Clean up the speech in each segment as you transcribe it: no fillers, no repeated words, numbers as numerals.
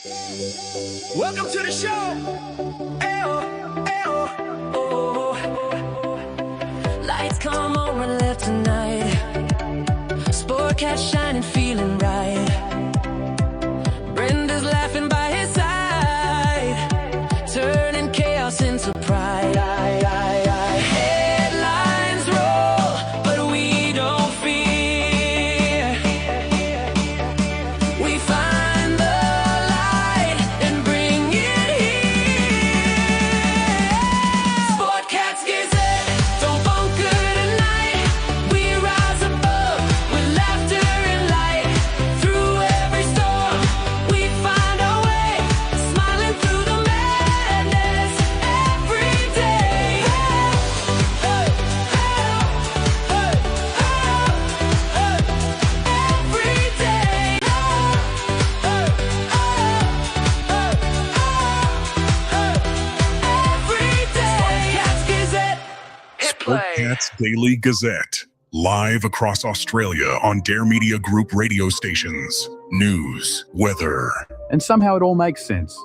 Welcome to the show. Lights come on, we're left tonight. Sportcat shining, feeling right. Brenda's laughing by his side, turning chaos into pride. Headlines roll, but we don't fear. We find the light and bring it here. Sportcat's Gazette, don't bunker tonight. We rise above with laughter and light. Through every storm, we find our way, smiling through the madness every day. Every day. Every day. Sportcat's Gazette. Hit play. Sportcat's Daily Gazette. Live across Australia on Dare Media Group radio stations. News, weather. And somehow it all makes sense.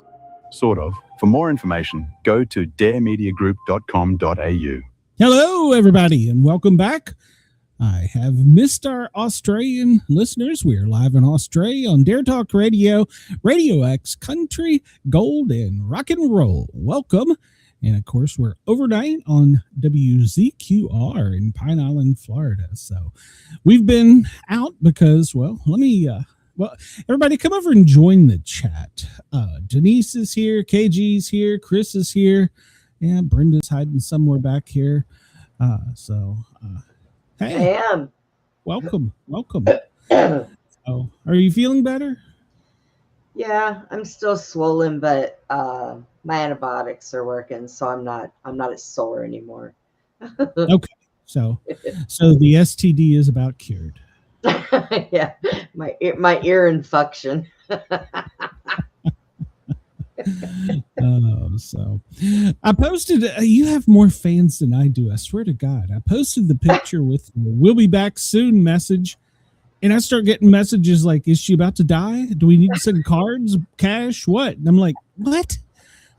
Sort of. For more information, go to daremediagroup.com.au. Hello, everybody, and welcome back. I have missed our Australian listeners. We are live in Australia on Dare Talk Radio, Radio X, Country, Gold, and Rock and Roll. Welcome. And, of course, we're overnight on WZQR in Pine Island, Florida. So we've been out because, well, everybody come over and join the chat. Denise is here, KG's here, Chris is here, and Brenda's hiding somewhere back here. Hey, I am. welcome. So, are you feeling better? Yeah, I'm still swollen, but my antibiotics are working, so I'm not as sore anymore. Okay, so the STD is about cured. Yeah, my ear infection. So I posted, you have more fans than I do, I swear to God. I posted the picture with the "we'll be back soon" message, and I start getting messages like, is she about to die? Do we need to send cards, cash, what? And I'm like, what?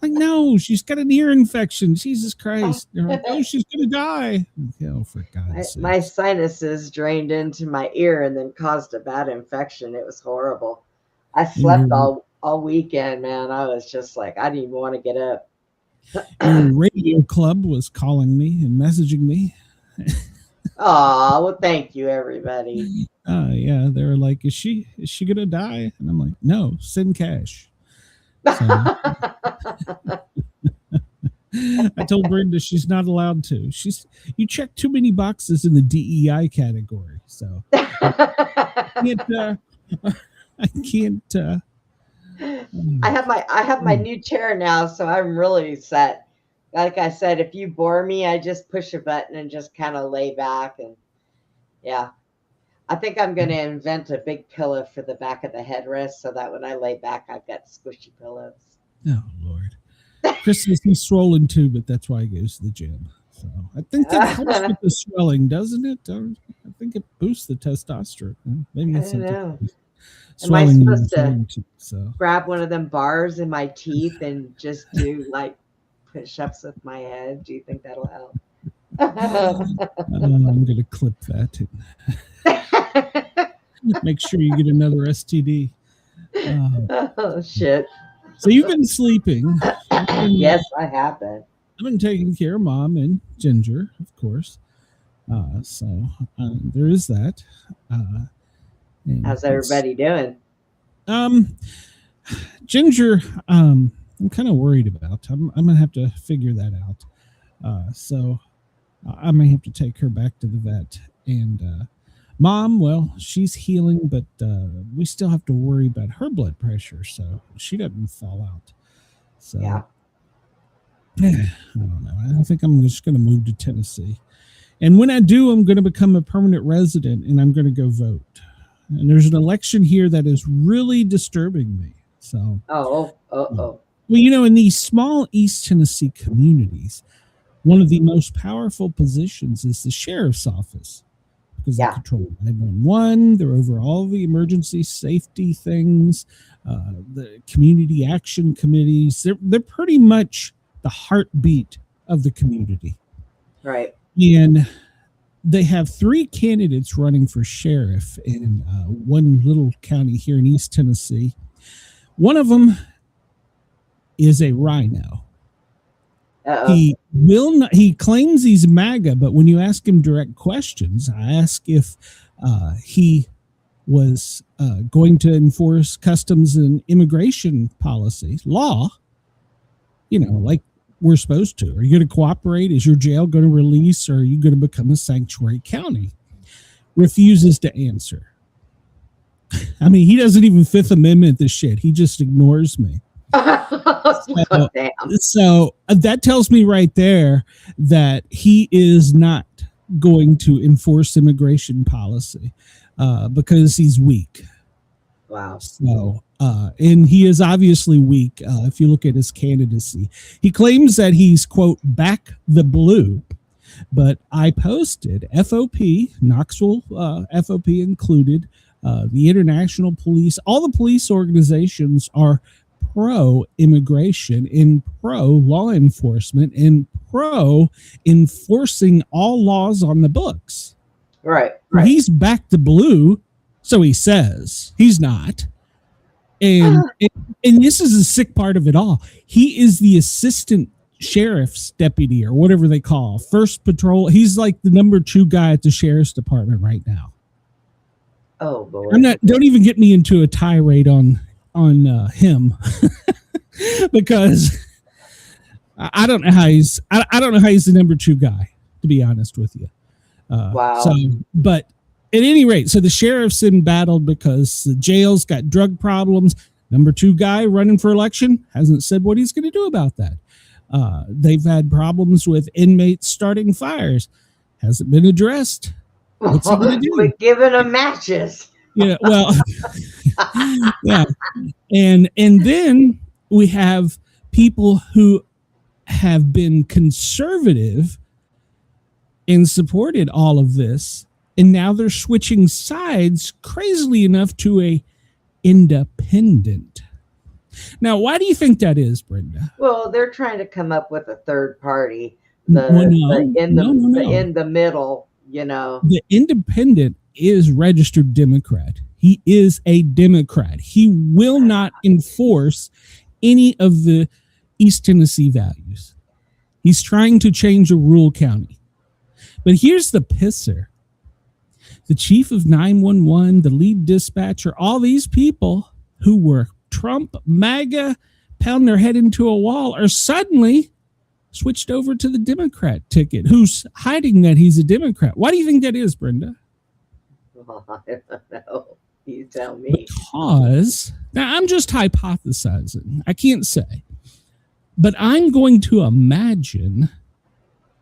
Like, no, she's got an ear infection. Jesus Christ. They're like, oh, she's gonna die. Oh, for God's sake. My sinuses drained into my ear and then caused a bad infection. It was horrible. I slept all weekend, man. I was just like, I didn't even want to get up. Your radio club was calling me and messaging me. Oh, well, thank you, everybody. Yeah, they were like, is she gonna die? And I'm like, no, send cash. So, I told Brenda she's not allowed to. You check too many boxes in the DEI category, so I can't. I have my new chair now, so I'm really set. Like I said, if you bore me, I just push a button and just kind of lay back, and yeah. I think I'm going to invent a big pillow for the back of the headrest so that when I lay back, I've got squishy pillows. Oh, Lord. Chris says he's swollen too, but that's why he goes to the gym. So I think that helps with the swelling, doesn't it? I think it boosts the testosterone. Maybe that's something. Am I supposed to grab one of them bars in my teeth and just do like push-ups with my head? Do you think that'll help? I'm going to clip that. Make sure you get another STD. Oh, shit. So you've been sleeping. Yes, I have been. I've been taking care of Mom and Ginger, of course. So there is that. How's everybody doing? Ginger, I'm kind of worried about. I'm going to have to figure that out. So I may have to take her back to the vet. And Mom, well, she's healing, but we still have to worry about her blood pressure, so she doesn't fall out. So yeah. I don't know. I think I'm just going to move to Tennessee. And when I do, I'm going to become a permanent resident, and I'm going to go vote. And there's an election here that is really disturbing me. So Well, you know, in these small East Tennessee communities, one of the most powerful positions is the sheriff's office. because Yeah. they control 911. They're over all the emergency safety things, the community action committees. They're pretty much the heartbeat of the community. Right. And they have 3 candidates running for sheriff in one little county here in East Tennessee. One of them is a rhino. Uh-oh. He will not, he claims he's MAGA, but when you ask him direct questions, I ask if he was going to enforce customs and immigration policy law, like we're supposed to. Are you going to cooperate? Is your jail going to release, or are you going to become a sanctuary county? Refuses to answer. I mean, he doesn't even Fifth Amendment this shit. He just ignores me. So that tells me right there that he is not going to enforce immigration policy because he's weak. Wow. So, and he is obviously weak if you look at his candidacy. He claims that he's, quote, back the blue. But I posted FOP, Knoxville FOP included, the international police, all the police organizations are pro-immigration and pro-law enforcement and pro-enforcing all laws on the books. Right. He's back to blue, so he says. He's not. And this is the sick part of it all. He is the assistant sheriff's deputy, or whatever they call first patrol. He's like the number 2 guy at the sheriff's department right now. Oh boy. Don't even get me into a tirade on him because I don't know how he's the number 2 guy, to be honest with you. Wow. So, but at any rate, so the sheriff's in battle because the jail's got drug problems. Number 2 guy running for election hasn't said what he's going to do about that. They've had problems with inmates starting fires. Hasn't been addressed. What's he going to do? We're giving them matches. Yeah, well, yeah. And then we have people who have been conservative and supported all of this, and now they're switching sides crazily enough to a independent. Now, why do you think that is, Brenda? Well, they're trying to come up with a third party, In the middle, The independent is registered Democrat. He is a Democrat. He will not enforce any of the East Tennessee values. He's trying to change a rural county. But here's the pisser. The chief of 911, the lead dispatcher, all these people who were Trump, MAGA, pounding their head into a wall are suddenly switched over to the Democrat ticket. Who's hiding that he's a Democrat? Why do you think that is, Brenda? Well, I don't know. You tell me. Because, now I'm just hypothesizing. I can't say. But I'm going to imagine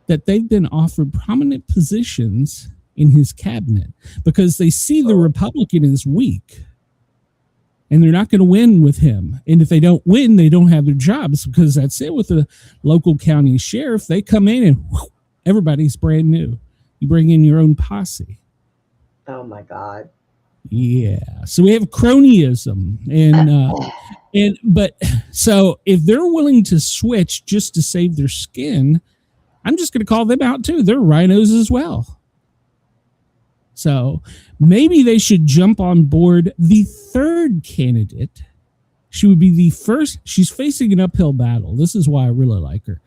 that they've been offered prominent positions in his cabinet because they see the Republican is weak. And they're not going to win with him. And if they don't win, they don't have their jobs, because that's it with the local county sheriff. They come in and everybody's brand new. You bring in your own posse. Oh my God. Yeah. So we have cronyism. But so if they're willing to switch just to save their skin, I'm just going to call them out too. They're rhinos as well. So maybe they should jump on board the third candidate. She would be the first. She's facing an uphill battle. This is why I really like her.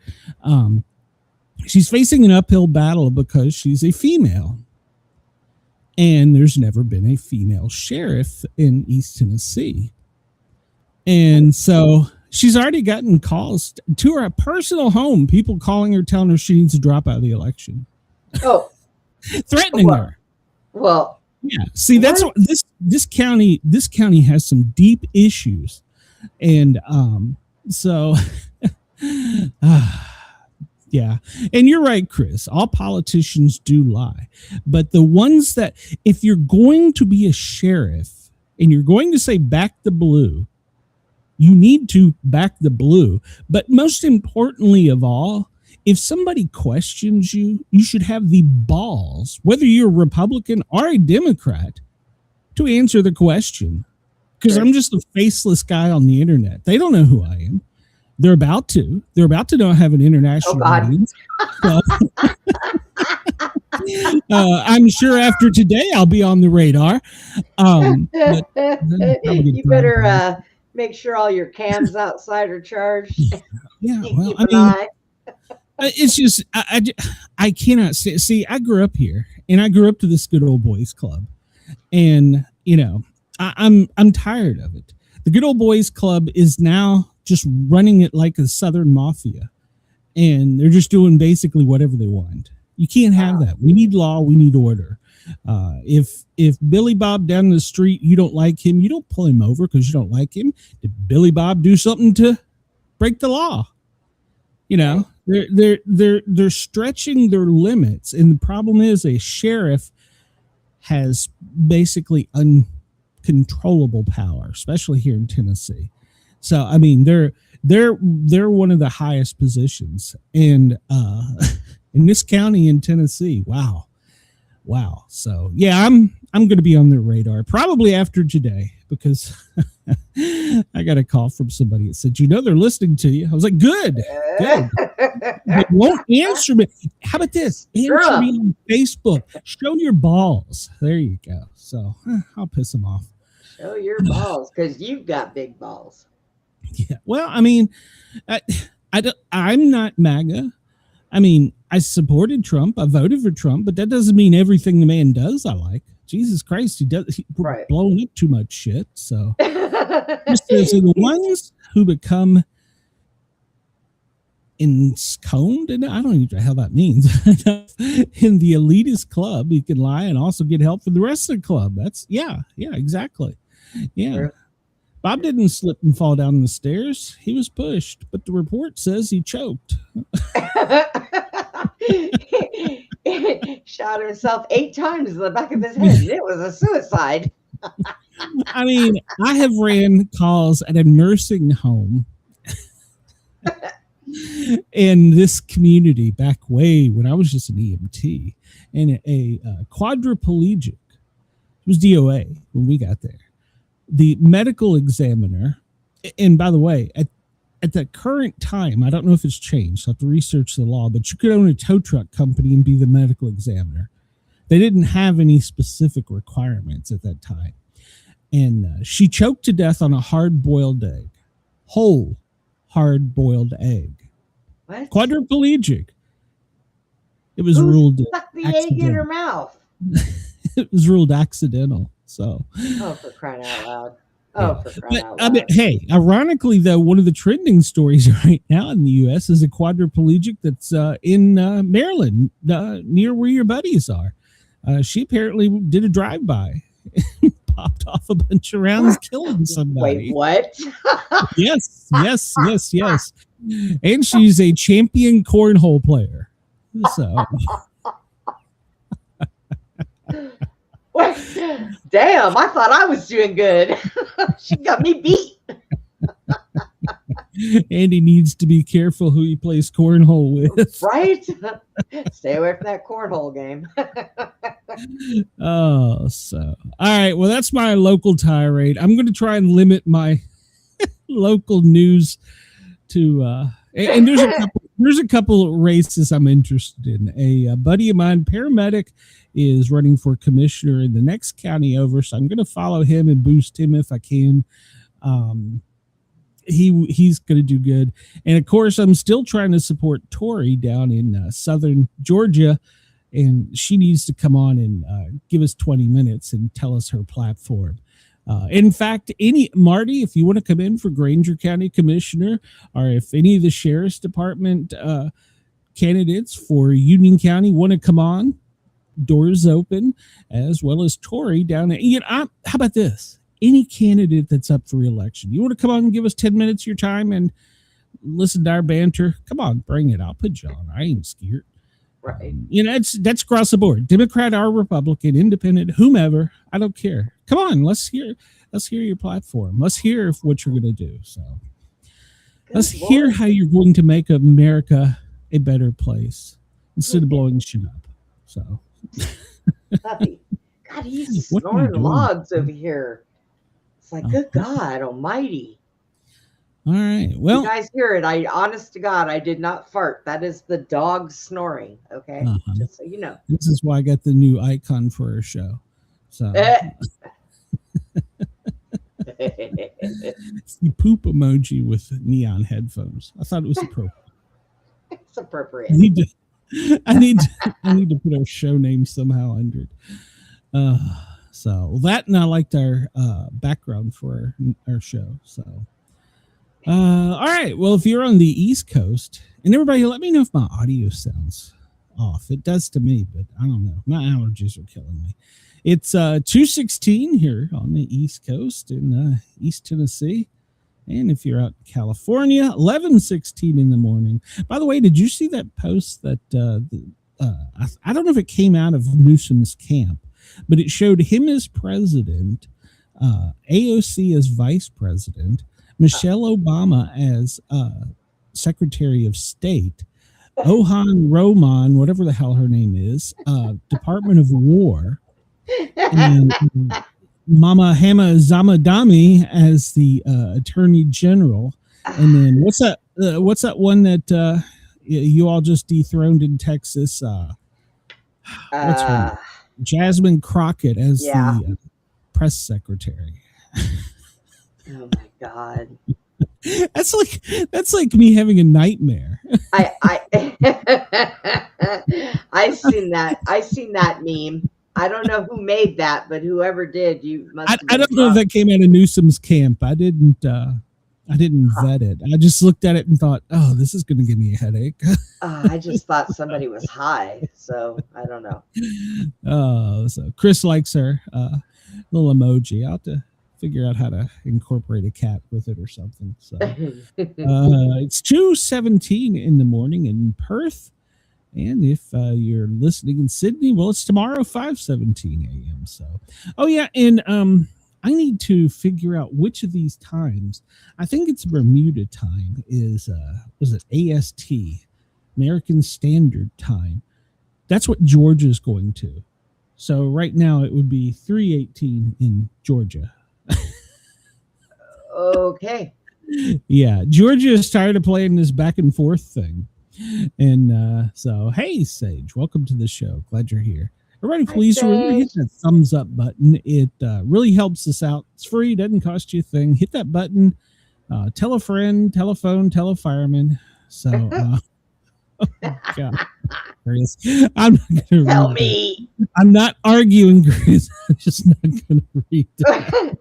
She's facing an uphill battle because she's a female. And there's never been a female sheriff in East Tennessee. And so she's already gotten calls to her personal home, people calling her, telling her she needs to drop out of the election. Oh. Threatening her. Well, yeah. See, that's what this county has some deep issues. And so yeah. And you're right, Chris. All politicians do lie. But the ones that, if you're going to be a sheriff and you're going to say back the blue, you need to back the blue. But most importantly of all if somebody questions you, you should have the balls, whether you're a Republican or a Democrat, to answer the question. Because I'm just a faceless guy on the internet. They don't know who I am. They're about to. They're about to know I have an international audience. So, I'm sure after today I'll be on the radar. You better make sure all your cams outside are charged. Yeah, well, I mean, it's just I cannot see. I grew up here, and I grew up to this good old boys club, and you know, I'm tired of it. The good old boys club is now just running it like a Southern mafia, and they're just doing basically whatever they want. You can't have that. We need law. We need order. If Billy Bob down the street, you don't like him, you don't pull him over because you don't like him. Did Billy Bob do something to break the law? You know, they're stretching their limits, and the problem is a sheriff has basically uncontrollable power, especially here in Tennessee. So I mean, they're one of the highest positions, and in this county in Tennessee. Wow. So yeah, I'm going to be on their radar probably after today, because I got a call from somebody that said, you know, they're listening to you. I was like, good. They won't answer me. How about this? Answer me on Facebook. Show your balls. There you go. So I'll piss them off. Show your balls, because you've got big balls. Yeah. Well, I mean, I'm not MAGA. I mean, I supported Trump. I voted for Trump, but that doesn't mean everything the man does I like. Jesus Christ, he's blowing up too much shit. So just as the ones who become ensconed, and I don't even know what the hell that means, in the elitist club, you can lie and also get help from the rest of the club. That's yeah, exactly. Yeah. Sure. Bob didn't slip and fall down the stairs. He was pushed, but the report says he choked. Shot himself 8 times in the back of his head. It was a suicide. I mean, I have ran calls at a nursing home in this community back way when I was just an EMT, and a quadriplegic. It was DOA when we got there. The medical examiner, and by the way, at the current time, I don't know if it's changed, so I have to research the law, but you could own a tow truck company and be the medical examiner. They didn't have any specific requirements at that time. And she choked to death on a hard-boiled egg. Whole hard-boiled egg. What? Quadriplegic. It was ruled stuck the egg in her mouth. It was ruled accidental. So. Oh, for crying out loud. Oh, for crying out loud. I mean, hey, ironically, though, one of the trending stories right now in the U.S. is a quadriplegic that's in Maryland, near where your buddies are. She apparently did a drive-by, popped off a bunch of rounds, killing somebody. Wait, what? Yes. And she's a champion cornhole player. So. Damn, I thought I was doing good. She got me beat. Andy needs to be careful who he plays cornhole with. Right? Stay away from that cornhole game. All right. Well, that's my local tirade. I'm going to try and limit my local news to and there's a couple of races I'm interested in. A buddy of mine, paramedic, is running for commissioner in the next county over, so I'm going to follow him and boost him if I can. He's going to do good, and of course, I'm still trying to support Tori down in southern Georgia, and she needs to come on and give us 20 minutes and tell us her platform. In fact, Marty, if you want to come in for Granger County Commissioner, or if any of the Sheriff's Department candidates for Union County want to come on, doors open, as well as Tori down there. How about this? Any candidate that's up for re-election, you want to come on and give us 10 minutes of your time and listen to our banter? Come on, bring it. I'll put you on. I ain't scared. Right. That's across the board. Democrat or Republican, independent, whomever. I don't care. Come on, let's hear your platform. Let's hear what you're going to do. So let's hear how you're going to make America a better place instead of blowing shit up. So, Puppy. God, he's What are you snoring doing? logs over here. It's like, good God almighty. all right. You Well, guys hear it. Honest to God, I did not fart. That is the dog snoring. Okay. Uh-huh. Just so you know. this is why I got the new icon for our show. So it's the poop emoji with neon headphones. I thought it was appropriate. It's appropriate. I need to put our show name somehow under it. So that, and I liked our background for our show. So, all right. Well, if you're on the East Coast, and everybody, let me know if my audio sounds off. It does to me, but I don't know. My allergies are killing me. It's 2:16 here on the East Coast in East Tennessee. And if you're out in California, 11:16 in the morning. By the way, did you see that post that I don't know if it came out of Newsom's camp, but it showed him as president, AOC as vice president, Michelle Obama as Secretary of State, Ohan Roman, whatever the hell her name is, Department of War, and Mama Hama Zamadami as the Attorney General, and then what's that one that you all just dethroned in Texas? What's her name? Jasmine Crockett as the press secretary. Oh my God. That's like me having a nightmare. I seen that meme. I don't know who made that, but whoever did, you must. I don't know if that came out of Newsom's camp. I didn't vet it. I just looked at it and thought, oh, this is going to give me a headache. I just thought somebody was high, so I don't know. Oh, so Chris likes her little emoji. I'll have to figure out how to incorporate a cat with it or something. So it's 2:17 in the morning in Perth. And if you're listening in Sydney, well, it's tomorrow, 5:17 a.m. So, oh yeah, and I need to figure out which of these times. I think it's Bermuda time is was it AST, American Standard Time. That's what Georgia's going to. So right now it would be 3:18 in Georgia. Okay. Yeah, Georgia is tired of playing this back and forth thing. And so, hey, Sage, welcome to the show. Glad you're here. Everybody, please remember to hit that thumbs up button. It really helps us out. It's free, doesn't cost you a thing. Hit that button. Tell a friend, tell a phone, tell a fireman. So, oh God, Chris, I'm not gonna Tell me. I'm not arguing, Chris. I'm just not gonna read it.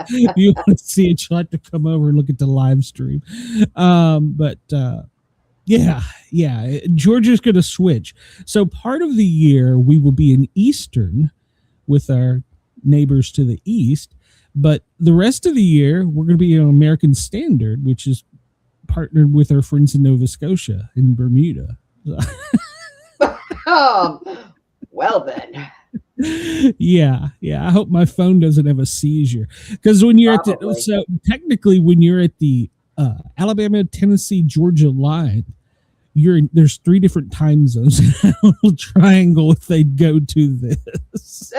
If you want to see it, you'll have to come over and look at the live stream. But Georgia's going to switch. So part of the year we will be in Eastern with our neighbors to the east, but the rest of the year we're going to be on American Standard, which is partnered with our friends in Nova Scotia in Bermuda. Well then. Yeah. I hope my phone doesn't have a seizure, because when you're technically when you're at the Alabama, Tennessee, Georgia line, there's 3 different time zones. A little triangle if they go to this,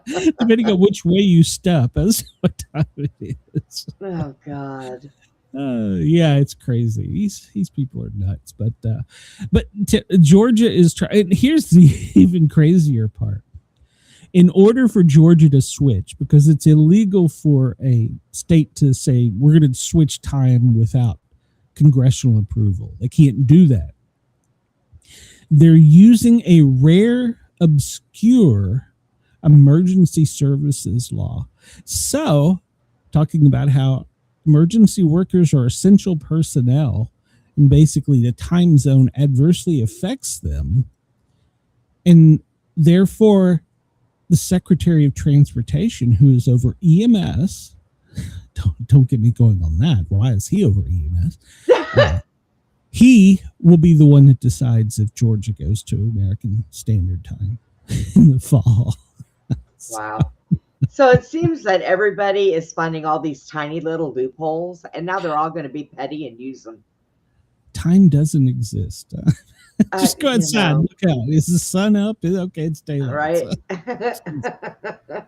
depending on which way you step, as what time it is. Oh God. Yeah, it's crazy. These people are nuts. But Georgia is trying. Here's the even crazier part. In order for Georgia to switch, because it's illegal for a state to say we're going to switch time without congressional approval. They can't do that. They're using a rare, obscure emergency services law. So, talking about how emergency workers are essential personnel, and basically the time zone adversely affects them, and therefore the Secretary of Transportation, who is over EMS, don't get me going on that. Why is he over EMS? He will be the one that decides if Georgia goes to American Standard Time in the fall. Wow. So it seems that everybody is finding all these tiny little loopholes, and now they're all going to be petty and use them. Time doesn't exist. Just go You outside. know. Look out. Is the sun up? Okay, it's daylight. Right?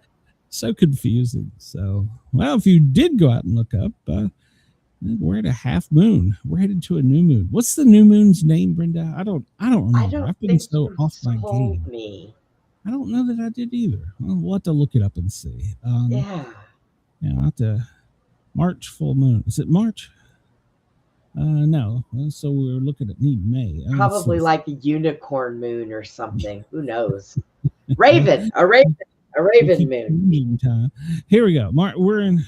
So confusing. So, well, if you did go out and look up, we're at a half moon. We're headed to a new moon. What's the new moon's name, Brenda? I don't remember. I've been so off my game. Me. I don't know that I did either. Well, we'll have to look it up and see. Yeah. I'll have to. March full moon. Is it March? No. So we're looking at May. Probably like a unicorn moon or something. Who knows? A raven moon. Time. Here we go. We're in.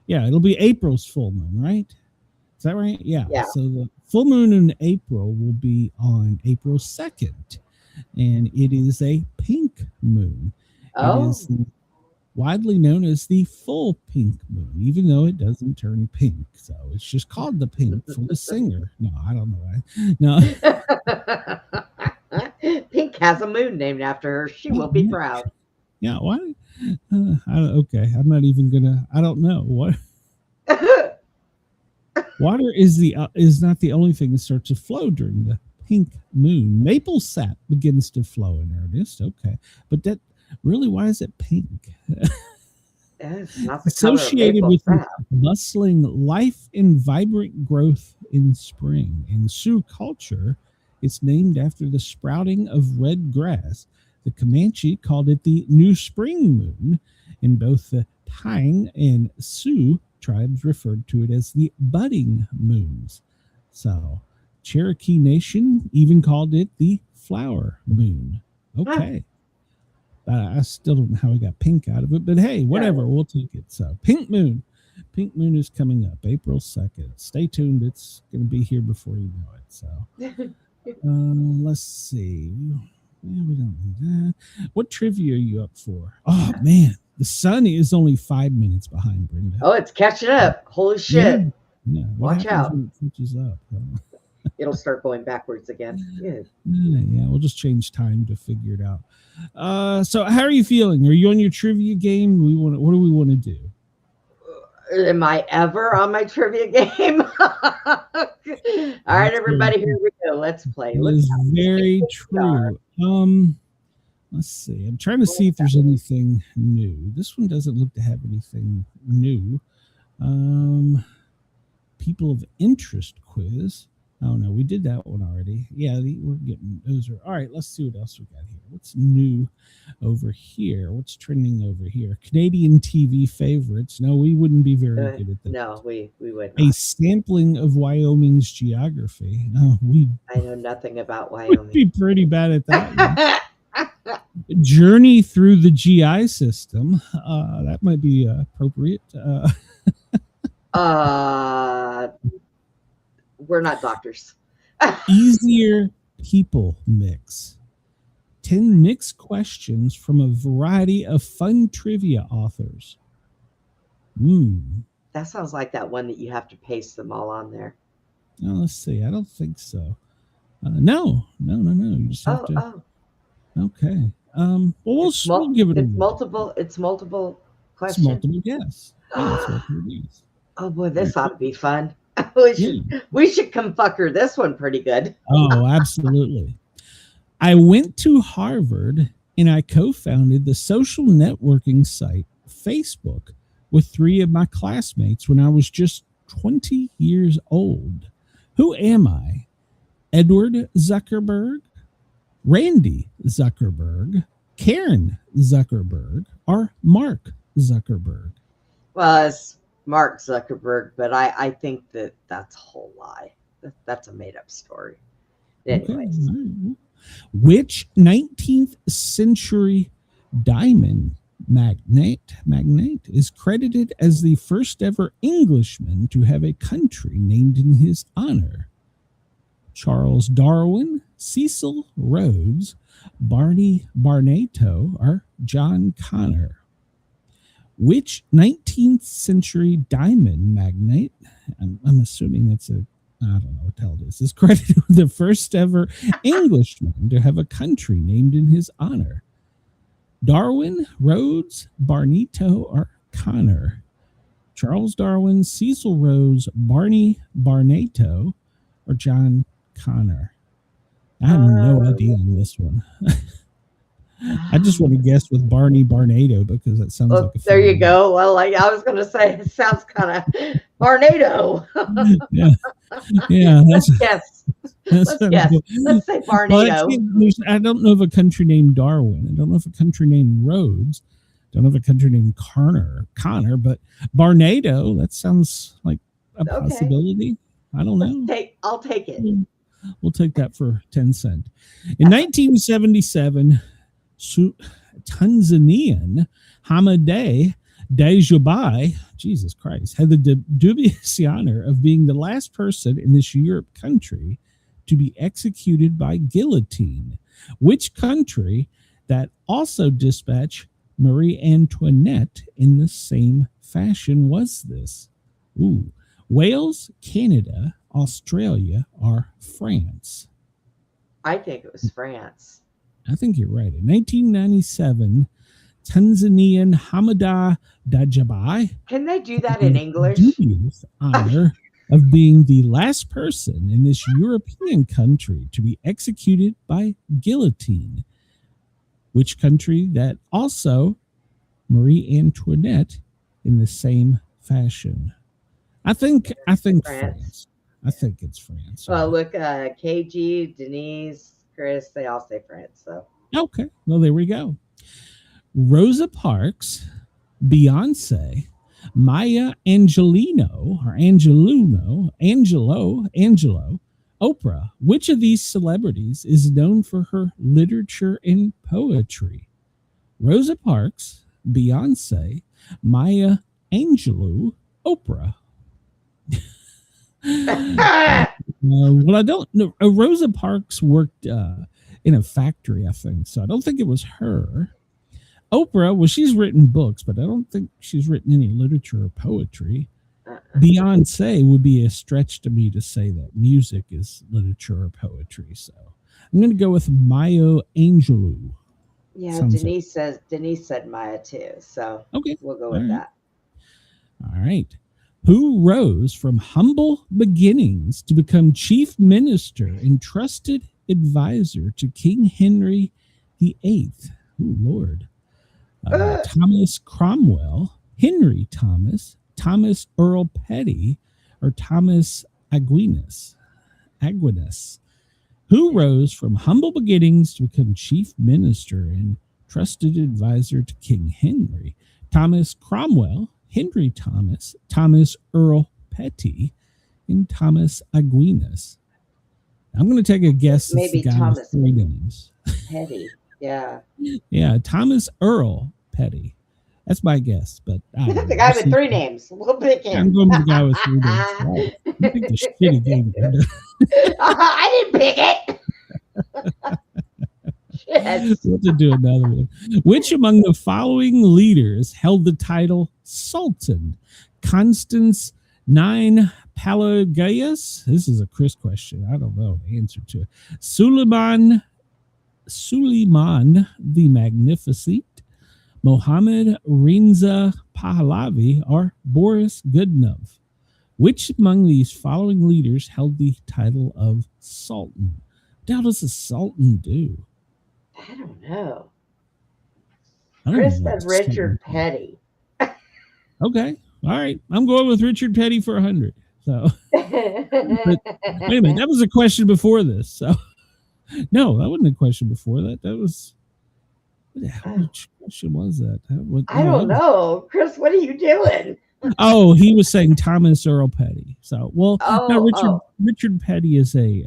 Yeah, it'll be April's full moon, right? Is that right? Yeah. Yeah. So the full moon in April will be on April 2nd, and it is a pink moon. Oh. It is widely known as the full pink moon, even though it doesn't turn pink. So it's just called the pink for the singer. No, I don't know why. No. Pink has a moon named after her. She will be proud. Yeah, why? Okay, I'm not even gonna. I don't know what. Water is not the only thing that starts to flow during the pink moon. Maple sap begins to flow in earnest. Okay, but that really, why is it pink? It's not the Associated color of with maple sap. bustling life and vibrant growth in spring. In Sioux culture, it's named after the sprouting of red grass. The Comanche called it the New Spring Moon, and both the Tang and Sioux tribes referred to it as the budding moons. So Cherokee Nation even called it the flower moon. Okay. I still don't know how we got pink out of it, but hey, whatever, we'll take it. So pink moon is coming up April 2nd. Stay tuned. It's going to be here before you know it. So let's see. Yeah, we don't do that. What trivia are you up for? Oh man, the sun is only 5 minutes behind, Brenda. Oh, it's catching up. Holy shit. Yeah, Watch out. when it catches up? It'll start going backwards again. Good. Yeah, we'll just change time to figure it out. So how are you feeling? Are you on your trivia game? What do we want to do? Am I ever on my trivia game? All right, everybody, here we go. Let's play. It is very true. Let's see. I'm trying to see if there's anything new. This one doesn't look to have anything new. People of interest quiz. Oh no, we did that one already. Yeah, we're getting those. All right, let's see what else we got here. What's new over here? What's trending over here? Canadian TV favorites. No, we wouldn't be very good at that. No, we would A not. sampling of Wyoming's geography. I know nothing about We'd Wyoming. be pretty bad at that one. Journey through the GI system. That might be appropriate. We're not doctors. Easier people mix. 10 mixed questions from a variety of fun trivia authors. That sounds like that one that you have to paste them all on there. Now, let's see. I don't think so. No. You just have to. Okay. Well, we'll give it a multiple. It's multiple questions. It's multiple guess. Yeah, it's multiple guess. Oh boy, this ought to be fun. We should come fucker this one pretty good. Oh, absolutely. I went to Harvard and I co-founded the social networking site Facebook with 3 of my classmates when I was just 20 years old. Who am I? Edward Zuckerberg, Randy Zuckerberg, Karen Zuckerberg, or Mark Zuckerberg? Well, it's Mark Zuckerberg, but I think that's a whole lie. That's a made-up story. Anyways. Okay. Which 19th century diamond magnate is credited as the first ever Englishman to have a country named in his honor? Charles Darwin, Cecil Rhodes, Barney Barnato, or John Connor? Which 19th century diamond magnate, I'm assuming it's I don't know what the hell this is, credited with the first ever Englishman to have a country named in his honor? Darwin, Rhodes, Barnito, or Connor? Charles Darwin, Cecil Rhodes, Barney Barnato, or John Connor? I have no idea on this one. I just want to guess with Barney Barnato because that sounds like a there you film. go. Well, like I was going to say, it sounds kind of Barnado. Yeah, that's Yes. that Let's sounds guess. good. Let's say Well, Barnado. I don't know of a country named Darwin. I don't know of a country named Rhodes. I don't know of a country named Connor, but Barnado, that sounds like a possibility. I don't know. I'll take it. We'll take that for 10 cents. In 1977, Tanzanian Hamadeh Dajabay, Jesus Christ, had the dubious honor of being the last person in this Europe country to be executed by guillotine. Which country that also dispatched Marie Antoinette in the same fashion was this? Ooh, Wales, Canada, Australia, or France? I think it was France. I think you're right. In 1997, Tanzanian Hamada Dajabay Can they do that in English? dubious honor of being the last person in this European country to be executed by guillotine. Which country that also Marie Antoinette in the same fashion? I think France. I think it's France. Well, look, KG, Denise, Chris, they all say France. So Okay. Well, there we go. Rosa Parks, Beyonce, Maya Angelino, Angelo, Oprah. Which of these celebrities is known for her literature and poetry? Rosa Parks, Beyonce, Maya Angelou, Oprah. Well, I don't know. Rosa Parks worked in a factory, I think. So I don't think it was her. Oprah, well, she's written books, but I don't think she's written any literature or poetry. Beyonce would be a stretch to me to say that music is literature or poetry. So I'm going to go with Maya Angelou. yeah, Sounds Denise said Maya too. So Okay. we'll go All with right. that. All right. Who rose from humble beginnings to become chief minister and trusted advisor to King Henry VIII? Oh, Lord. Thomas Cromwell, Henry Thomas, Thomas Earl Petty, or Thomas Aquinas? Who rose from humble beginnings to become chief minister and trusted advisor to King Henry? Thomas Cromwell, Henry Thomas, Thomas Earl Petty, and Thomas Aquinas. I'm going to take a guess. Maybe it's the guy Thomas with three names. Petty. Yeah. Yeah, Thomas Earl Petty. That's my guess, but I don't The know. guy We'll with see. 3 names. We'll pick him. I'm going with the guy with 3 names. Wow. You picked a shitty game, Brenda. I didn't pick it. Shit. We'll have to do another one. Which among the following leaders held the title Sultan? Constance Nine Palagayas. This is a Chris question. I don't know the answer to it. Suleiman the Magnificent, Mohammed Reza Pahlavi, or Boris Godunov. Which among these following leaders held the title of Sultan? What does a Sultan do? I don't know. I don't Chris know what said a Richard Sultan Petty. is. Okay. All right. I'm going with Richard Petty for 100. So wait a minute. That was a question before this. So no, that wasn't a question before that. That was which question was that? I don't know. Chris, what are you doing? Oh, he was saying Thomas Earl Petty. So, well, no, Richard Petty is a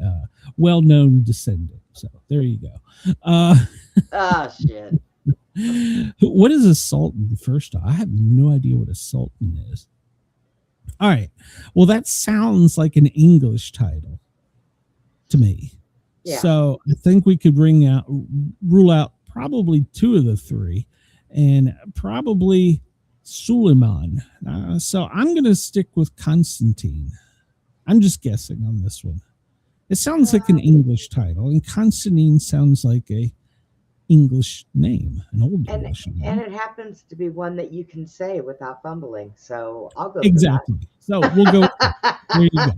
well-known descendant. So there you go. Oh, shit. What is a sultan? First off, I have no idea what a sultan is. All right. Well, that sounds like an English title to me. Yeah. So I think we could rule out probably 2 of the 3, and probably Suleiman. So I'm going to stick with Constantine. I'm just guessing on this one. It sounds like an English title, and Constantine sounds like a English name, an old And English name. and it happens to be one that you can say without fumbling. So I'll go Exactly. So we'll go. There you go.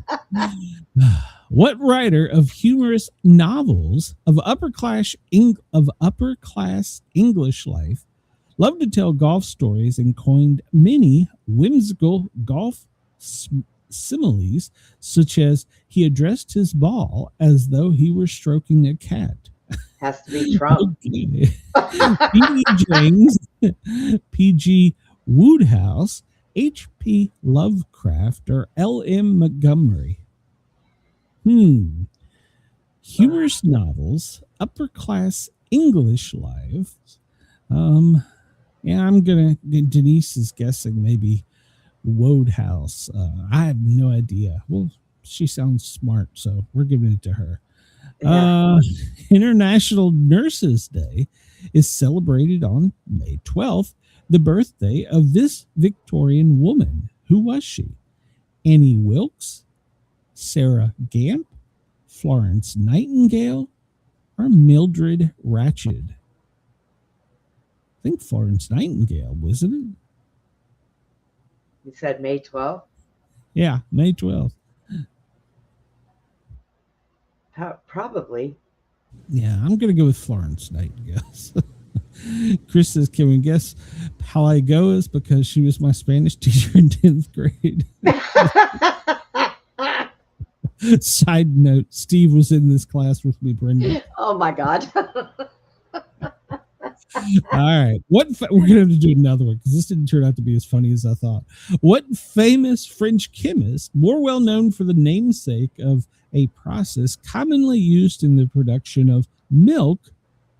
What writer of humorous novels of upper class English life loved to tell golf stories and coined many whimsical golf similes, such as he addressed his ball as though he were stroking a cat? Has to be Trump. P.D. James, P.G. Wodehouse, H.P. Lovecraft, or L.M. Montgomery? Humorous novels, upper class English lives. Yeah, I'm gonna. Denise is guessing maybe Wodehouse. I have no idea. Well, she sounds smart, so we're giving it to her. International Nurses Day is celebrated on May 12th, the birthday of this Victorian woman. Who was she? Annie Wilkes, Sarah Gamp, Florence Nightingale, or Mildred Ratched? I think Florence Nightingale, wasn't it? You said May 12th? Yeah, May 12th. Probably. Yeah, I'm going to go with Florence Nightingale. Chris says, can we guess Palagoas because she was my Spanish teacher in 10th grade? Side note, Steve was in this class with me, Brenda. Oh, my God. All right. We're going to have to do another one because this didn't turn out to be as funny as I thought. What famous French chemist, more well known for the namesake of a process commonly used in the production of milk,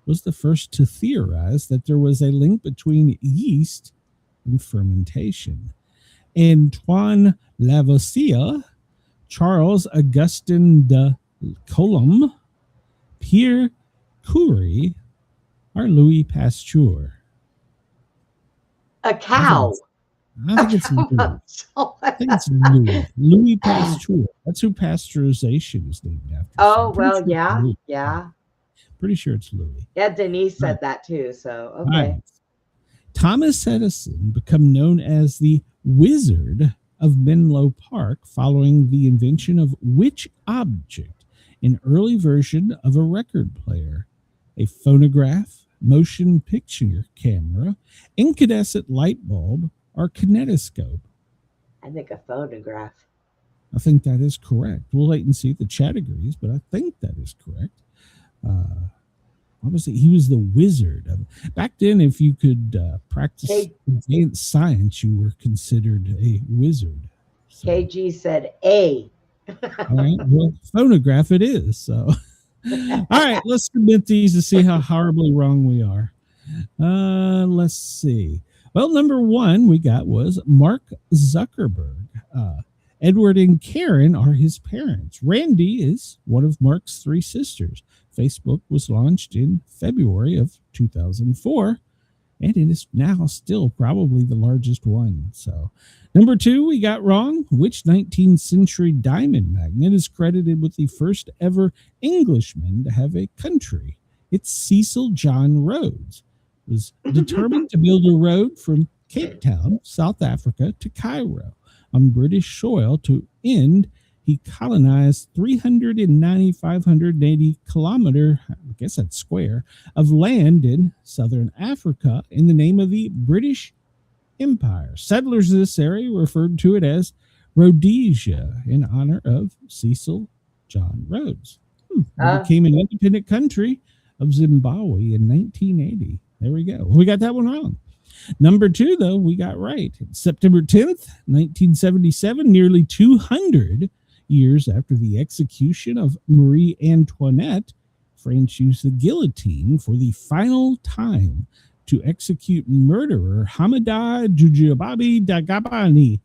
was the first to theorize that there was a link between yeast and fermentation? Antoine Lavoisier, Charles Augustin de Coulomb, Pierre Curie, or Louis Pasteur? A cow. I think it's Louis. I think it's Louis. Louis Pasteur. That's who pasteurization is named after. Oh, well, yeah. Yeah. Pretty sure it's Louis. Yeah, Denise said that too. So, okay. Right. Thomas Edison became known as the Wizard of Menlo Park following the invention of which object? An early version of a record player, a phonograph, motion picture camera, incandescent light bulb, or kinetoscope? I think a phonograph. I think that is correct. We'll wait and see if the chat agrees, but I think that is correct. Obviously, he was the wizard. Back then, if you could practice advanced science, you were considered a wizard. So, KG said A. all right, well, phonograph it is. So, all right, let's submit these to see how horribly wrong we are. Let's see. Well, number one we got was Mark Zuckerberg. Edward and Karen are his parents. Randy is one of Mark's three sisters. Facebook was launched in February of 2004, and it is now still probably the largest one. So, number two we got wrong. Which 19th century diamond magnet is credited with the first ever Englishman to have a country? It's Cecil John Rhodes. Was determined to build a road from Cape Town, South Africa, to Cairo on British soil. To end, he colonized 390,580 kilometer, I guess that's square, of land in southern Africa in the name of the British Empire. Settlers of this area referred to it as Rhodesia in honor of Cecil John Rhodes. It became an independent country of Zimbabwe in 1980. There we go. We got that one wrong. Number two, though, we got right. September 10th, 1977, nearly 200 years after the execution of Marie Antoinette, France used the guillotine for the final time to execute murderer Hamida Djoujababi Dagabani,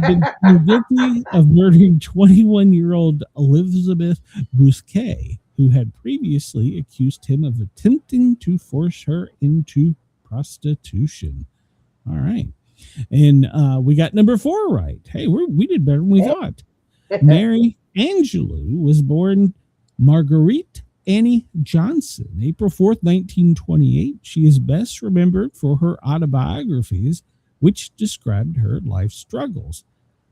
been guilty of murdering 21-year-old Elizabeth Bousquet, who had previously accused him of attempting to force her into prostitution. All right. And we got number four right. Hey, we did better than we thought. Mary Angelou was born Marguerite Annie Johnson, April 4th, 1928. She is best remembered for her autobiographies, which described her life struggles.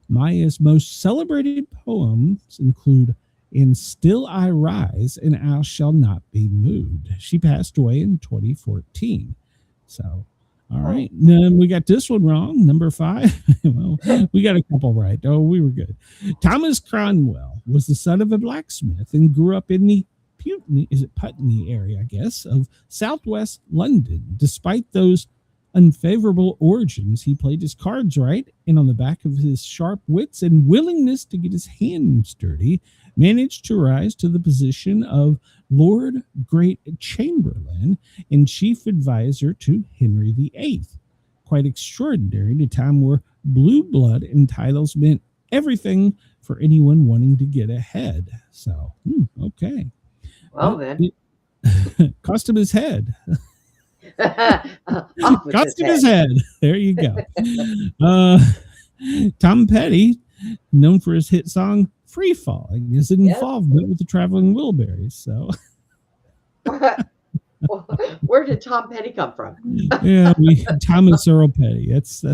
Maya's most celebrated poems include "And Still I Rise" and "I Shall Not Be Moved." She passed away in 2014. So, all right. We got this one wrong. Number 5. Well, we got a couple right. Oh, we were good. Thomas Cromwell was the son of a blacksmith and grew up in the Putney area, I guess, of southwest London. Despite those unfavorable origins, he played his cards right, and on the back of his sharp wits and willingness to get his hands dirty, managed to rise to the position of Lord Great Chamberlain and chief advisor to Henry VIII. Quite extraordinary at a time where blue blood and titles meant everything for anyone wanting to get ahead. So, okay. Well, then. Cost him his head. Cost him his head. There you go. Tom Petty, known for his hit song "Free Falling," is an involvement with the Traveling Wilburys. So, where did Tom Petty come from? Yeah, Thomas Earl Petty. It's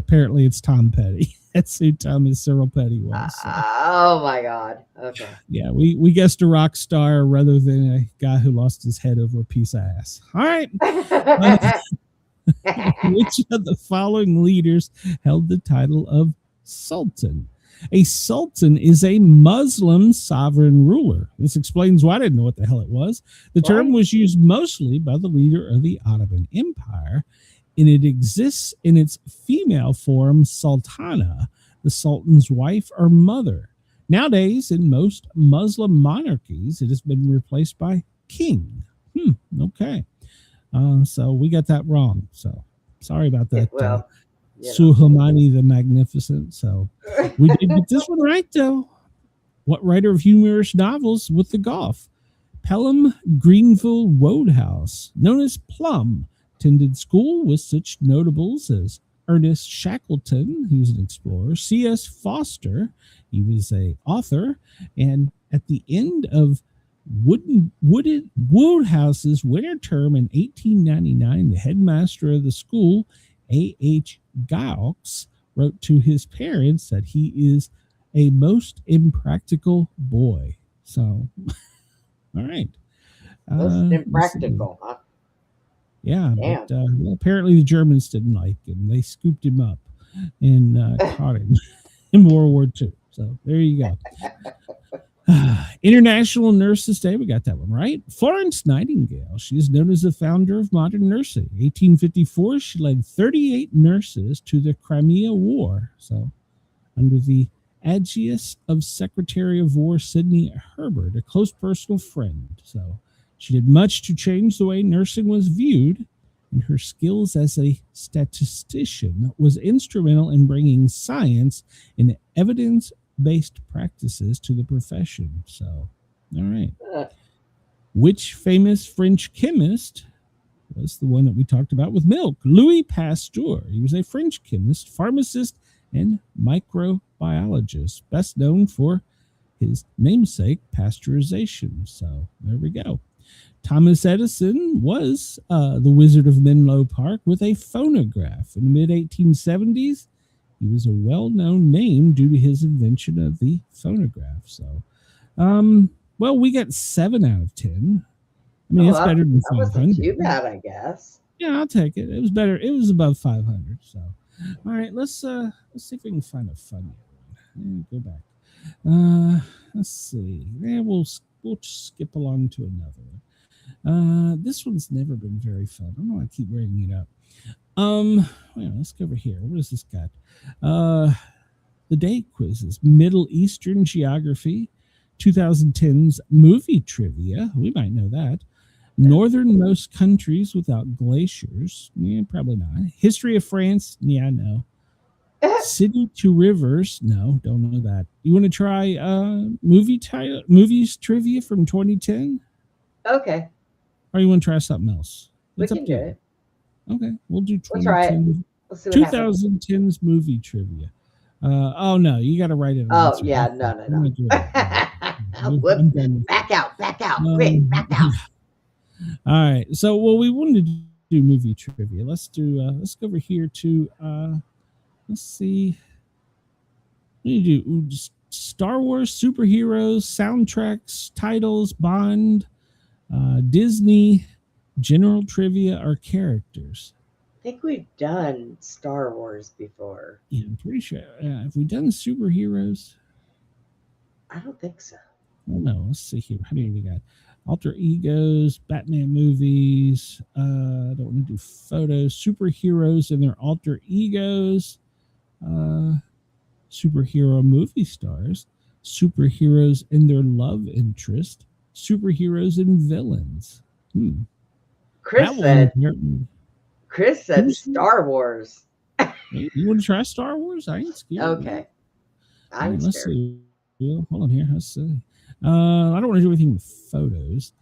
Tom Petty. That's who Thomas Earl Petty was. So. Oh my God. Okay. Yeah, we guessed a rock star rather than a guy who lost his head over a piece of ass. All right. Which of the following leaders held the title of Sultan? A sultan is a Muslim sovereign ruler. This explains why I didn't know what the hell it was. The term was used mostly by the leader of the Ottoman Empire, and it exists in its female form, sultana, the sultan's wife or mother. Nowadays, in most Muslim monarchies, it has been replaced by king. Okay. So we got that wrong. So sorry about that. Well, Suleimani the Magnificent. So we did get this one right, though. What writer of humorous novels with the Gulf? Pelham Greenville Wodehouse, known as Plum, attended school with such notables as Ernest Shackleton, he was an explorer, C.S. Foster, he was an author, and at the end of Wodehouse's winter term in 1899, the headmaster of the school, A.H. Gaux, wrote to his parents that he is a most impractical boy. So, all right. Most impractical, huh? Yeah, but apparently the Germans didn't like him. They scooped him up and caught him in World War II. So there you go. International Nurses Day, we got that one right. Florence Nightingale, she is known as the founder of modern nursing. 1854, she led 38 nurses to the Crimea War. So under the aegis of Secretary of War Sidney Herbert, a close personal friend. So she did much to change the way nursing was viewed, and her skills as a statistician was instrumental in bringing science and evidence-based practices to the profession. So, all right. Which famous French chemist was the one that we talked about with milk? Louis Pasteur. He was a French chemist, pharmacist, and microbiologist, best known for his namesake, pasteurization. So there we go. Thomas Edison was the Wizard of Menlo Park with a phonograph. In the mid-1870s, he was a well-known name due to his invention of the phonograph. So, well, we got 7 out of 10. I mean, it's better than 500. That wasn't too bad, I guess. Yeah, I'll take it. It was better. It was above 500. So, all right, let's see if we can find a funny one. Go back. Let's see. Yeah, we'll skip along to another one. This one's never been very fun. I don't know why I keep bringing it up. Well, let's go over here. What has this got? The day quizzes, Middle Eastern geography, 2010's movie trivia. We might know that. Northernmost countries without glaciers. Yeah, probably not. History of France. Yeah, no. City to rivers. No, don't know that. You want to try movies trivia from 2010? Okay. Or you want to try something else? We can do it. Okay, we'll do 2010. We'll try it. We'll see what 2010's movie trivia. Oh no, you got to write it. Oh yeah, no. Whoops. I'm done. Back out, quick, back out. All right. So, well, we wanted to do movie trivia. Let's go over here to, let's see. What do you do? Just Star Wars, superheroes, soundtracks, titles, Bond, Disney, general trivia, or characters. I think we've done Star Wars before. Yeah, I'm pretty sure. Have we done superheroes? I don't think so. Oh no, let's see here. How many we got? Alter egos, Batman movies. I don't want to do photos. Superheroes and their alter egos. Superhero movie stars. Superheroes and their love interest. Superheroes and villains. Chris said Star Wars. Hey, you want to try Star Wars? I ain't scared. Okay. I'm Let's scared. see. Yeah, hold on here. Let's see. I don't want to do anything with photos.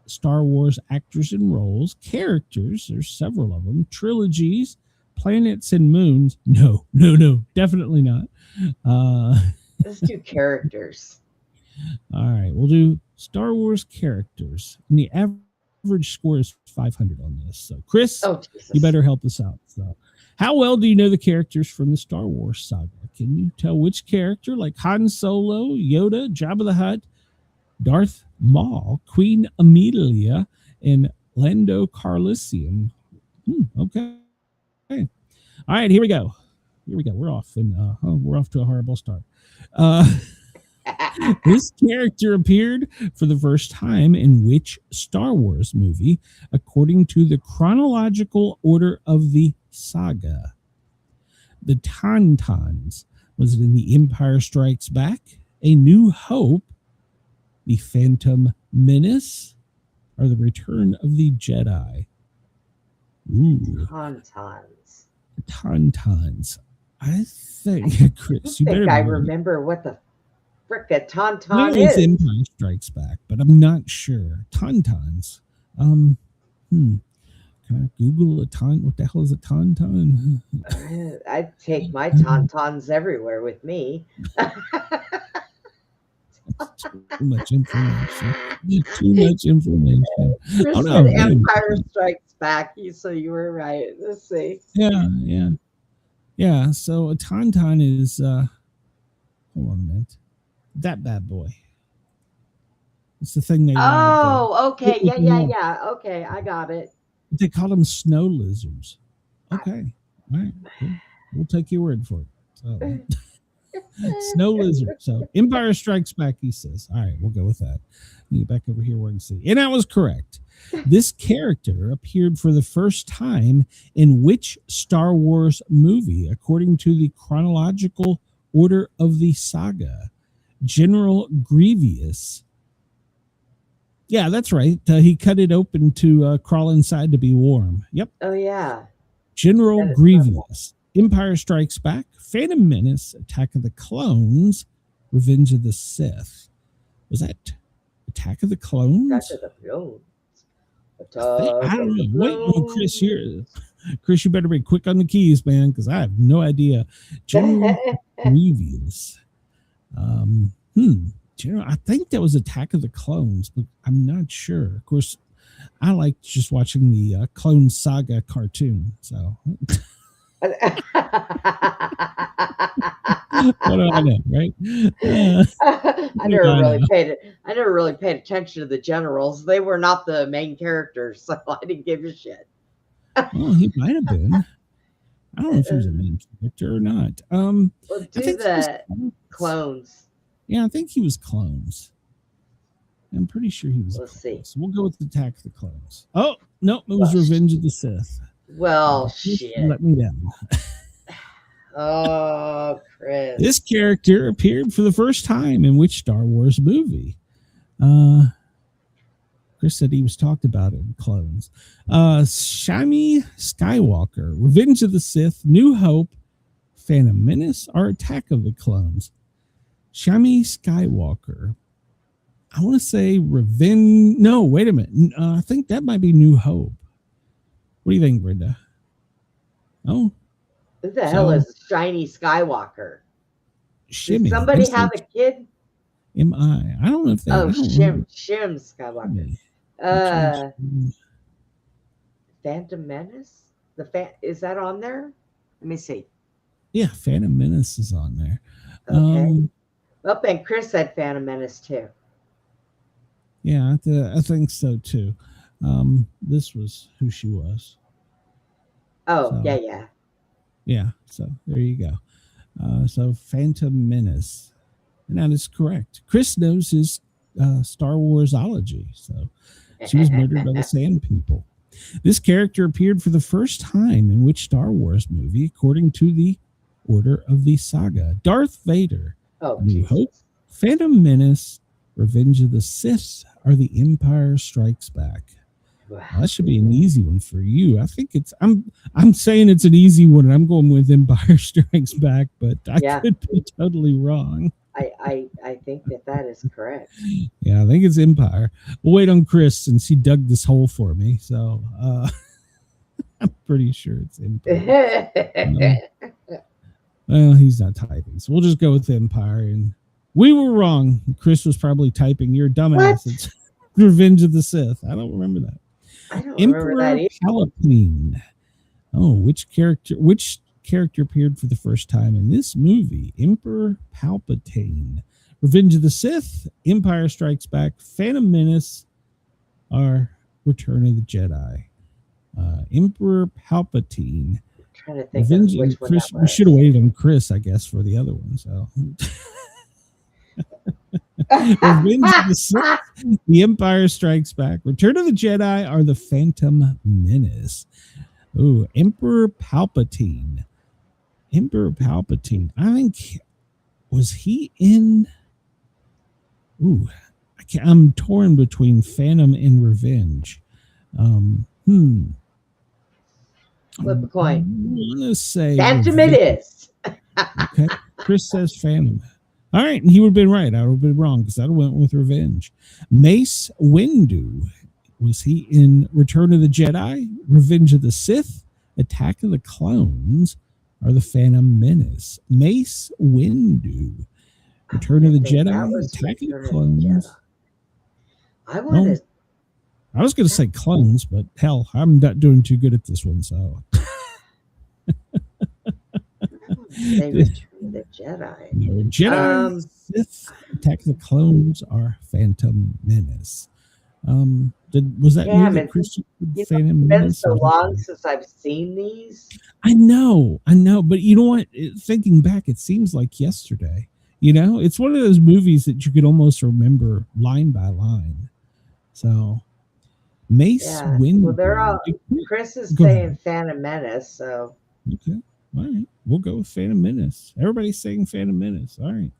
Star Wars actors and roles, characters. There's several of them. Trilogies, planets and moons. No, definitely not. Let's do characters. All right, we'll do Star Wars characters. And the average score is 500 on this. So, Chris, Jesus. you better help us out. So, how well do you know the characters from the Star Wars saga? Can you tell which character, like Han Solo, Yoda, Jabba the Hutt, Darth Maul, Queen Amelia, and Lando Calrissian? Okay. All right, here we go. We're off, and we're off to a horrible start. This character appeared for the first time in which Star Wars movie, according to the chronological order of the saga? The Tauntauns. Was it in The Empire Strikes Back, A New Hope, The Phantom Menace, or The Return of the Jedi? Tauntauns. I think, Chris, I remember what the frick a tauntaun Maybe is. it's Empire Strikes Back, but I'm not sure. Tauntauns. Can I Google a taunt? What the hell is a tauntaun? I take my tauntauns everywhere with me. Too much information. Chris said Empire Strikes Back, so you were right. Let's see. Yeah. So a tauntaun is hold on a minute. That bad boy. It's the thing they okay. Yeah. Okay, I got it. They call them snow lizards. Okay. All right. Cool. We'll take your word for it. So, snow lizard. So Empire Strikes Back, he says. All right, we'll go with that. Get back over here where I can see. And I was correct. This character appeared for the first time in which Star Wars movie, according to the chronological order of the saga? General Grievous. Yeah, that's right. He cut it open to crawl inside to be warm. Yep. Oh, yeah. General Grievous. Empire Strikes Back, Phantom Menace, Attack of the Clones, Revenge of the Sith. Was that Attack of the Clones? Attack of the Clones. I don't know. Wait, Chris, here. Chris, you better be quick on the keys, man, because I have no idea. General Grievous. I think that was Attack of the Clones, but I'm not sure. Of course, I like just watching the Clone Saga cartoon. So, what do I know, right? I never really paid attention to the generals. They were not the main characters, so I didn't give a shit. Well, he might have been. I don't know if he was a main character or not. Well, do the clones. Yeah, I think he was clones. I'm pretty sure he was. Let's see. So we'll go with Attack of the Clones. Oh, no, it was Revenge of the Sith. Well, shit. Let me down. Oh, Chris. This character appeared for the first time in which Star Wars movie? Chris said he was talked about in Clones. Shami Skywalker, Revenge of the Sith, New Hope, Phantom Menace, or Attack of the Clones? Shami Skywalker. I want to say Revenge. No, wait a minute. I think that might be New Hope. What do you think, Brenda? Oh. Who the hell is Shiny Skywalker? Shimmy. Did somebody have a kid? M.I. I don't know if that. Oh, I don't remember. Shim Skywalker. Which Uh, one's- Phantom Menace. Is that on there? Let me see. yeah, Phantom Menace is on there. Okay. Oh, and Chris said Phantom Menace too. Yeah, I think so too. This was who she was. Oh, So- yeah. Yeah, so there you go. So Phantom Menace. And that is correct. Chris knows his Star Warsology. So she was murdered by the Sand People. This character appeared for the first time in which Star Wars movie, according to the order of the saga? Darth Vader, Oh, New Jesus. Hope, Phantom Menace, Revenge of the Sith, or The Empire Strikes Back? Wow. Well, that should be an easy one for you. I think it's. I'm saying it's an easy one, and I'm going with Empire Strikes Back, but I Yeah. could be totally wrong. I think that is correct. Yeah, I think it's Empire. We'll wait on Chris since he dug this hole for me. So I'm pretty sure it's Empire. Well, he's not typing, so we'll just go with Empire. And we were wrong. Chris was probably typing. You're a dumbass. What? It's Revenge of the Sith. I don't remember that. I don't remember that Emperor either. Palpatine. Oh, which character appeared for the first time in this movie? Emperor Palpatine. Revenge of the Sith, Empire Strikes Back, Phantom Menace, or Return of the Jedi. Emperor Palpatine. I'm trying to think of Revenge which one Chris. that We was. should have waited on Chris, I guess, for the other one. So Revenge of the Sith, The Empire Strikes Back, Return of the Jedi, or The Phantom Menace. Oh, Emperor Palpatine. Emperor Palpatine. I think, was he in? Ooh, I'm torn between Phantom and Revenge. Flip a coin. I'm gonna say Phantom it Revenge. is. Okay. Chris says Phantom. All right, and he would have been right. I would have been wrong because I went with Revenge. Mace Windu. Was he in Return of the Jedi, Revenge of the Sith, Attack of the Clones, or The Phantom Menace? Mace Windu. Return of the I think that Jedi, was Attack of Return the of the Clones. Jedi. I want to I was going to say clones, but hell, I'm not doing too good at this one. So say Return of the Jedi. No, Jedi, Sith, Attack of the Clones, or Phantom Menace. Was that Damn movie it. that Christian It's Phantom been Menace? so long since I've seen these. I know, but you know what? Thinking back, it seems like yesterday. You know, it's one of those movies that you could almost remember line by line. So, Mace Yeah. Windu. Well, they're all. Chris is Go saying ahead. Phantom Menace, so Okay. All right. We'll go with Phantom Menace. Everybody's saying Phantom Menace. All right.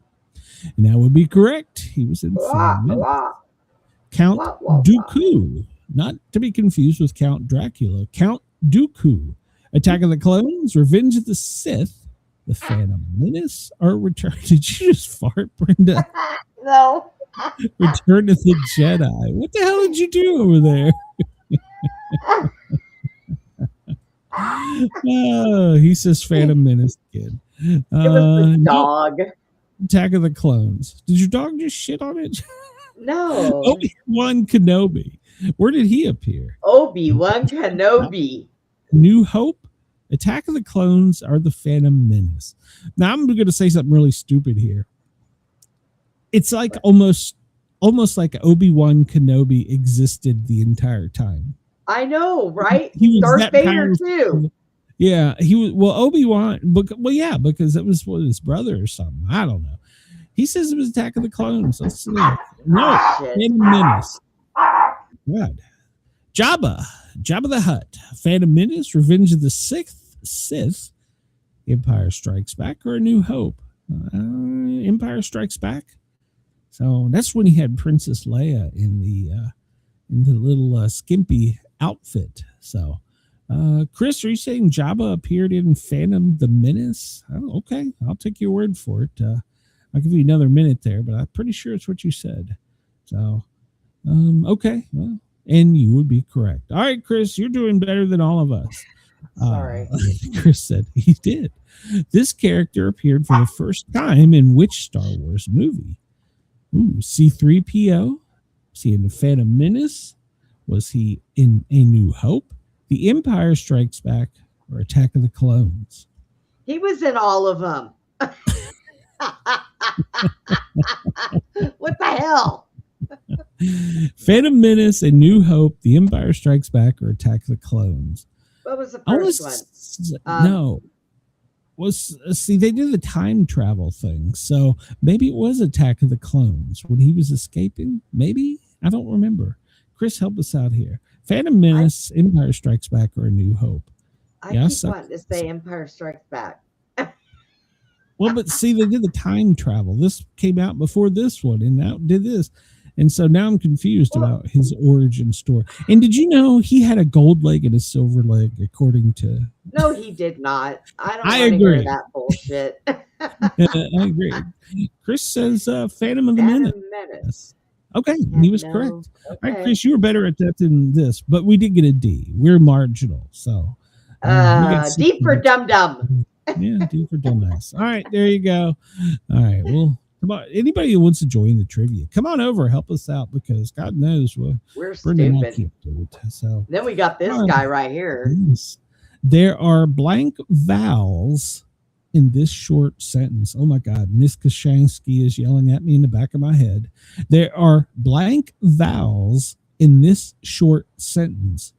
And that would be correct. He was in Phantom Menace. Count Wah, wah, wah. Dooku. Not to be confused with Count Dracula. Count Dooku. Attack of the Clones, Revenge of the Sith, The Phantom Menace, or Return. Did you just fart, Brenda? No. Return of the Jedi. What the hell did you do over there? Oh, he says Phantom Menace again. It was the No, dog. Attack of the Clones. Did your dog just shit on it? No. Obi-Wan Kenobi. Where did he appear? Obi-Wan Kenobi. New Hope, Attack of the Clones, or The Phantom Menace? Now I'm going to say something really stupid here. It's like almost like Obi-Wan Kenobi existed the entire time. I know, right? He was Darth that Vader powerful. too. Yeah, he was. Well, Obi-Wan, because it was his brother or something. I don't know. He says it was Attack of the Clones. Let's see. No, Shit. Phantom Menace. God. Jabba the Hutt, Phantom Menace, Revenge of the Sith, Empire Strikes Back, or A New Hope? Empire Strikes Back. So that's when he had Princess Leia in the little skimpy outfit. So, Chris, are you saying Jabba appeared in Phantom the Menace? Oh, okay, I'll take your word for it. I'll give you another minute there, but I'm pretty sure it's what you said. So, okay, well, and you would be correct. All right, Chris, you're doing better than all of us. Sorry. Chris said he did. This character appeared for the first time in which Star Wars movie? Ooh, C-3PO. Was he in the Phantom Menace? Was he in A New Hope? The Empire Strikes Back, or Attack of the Clones? He was in all of them. What the hell? Phantom Menace, A New Hope, The Empire Strikes Back, or Attack of the Clones? What was the I first was one? no. Was see they did the time travel thing, so maybe it was Attack of the Clones when he was escaping. Maybe I don't remember. Chris, help us out here. Phantom Menace, Empire Strikes Back, or A New Hope? I Yes, keep wanting to say Empire Strikes Back. Well, but see, they did the time travel. This came out before this one, and now did this. And so now I'm confused about his origin story. And did you know he had a gold leg and a silver leg, according to... No, he did not. I don't I want to hear agree. that bullshit. I agree. Chris says Phantom of the Phantom Menace. Menace. Okay, he was No, correct. All right, okay. Chris, you were better at that than this, but we did get a D. We're marginal, so... we got D for 6 Dum Dum. Yeah, D for dumbass. All right, there you go. All right, well, come on. Anybody who wants to join the trivia, come on over, help us out, because God knows We're Brenda and I stupid. can't do it. So Then we got this guy right here. yes. There are blank vowels in this short sentence. Oh my God, Miss Kashansky is yelling at me in the back of my head. There are blank vowels in this short sentence.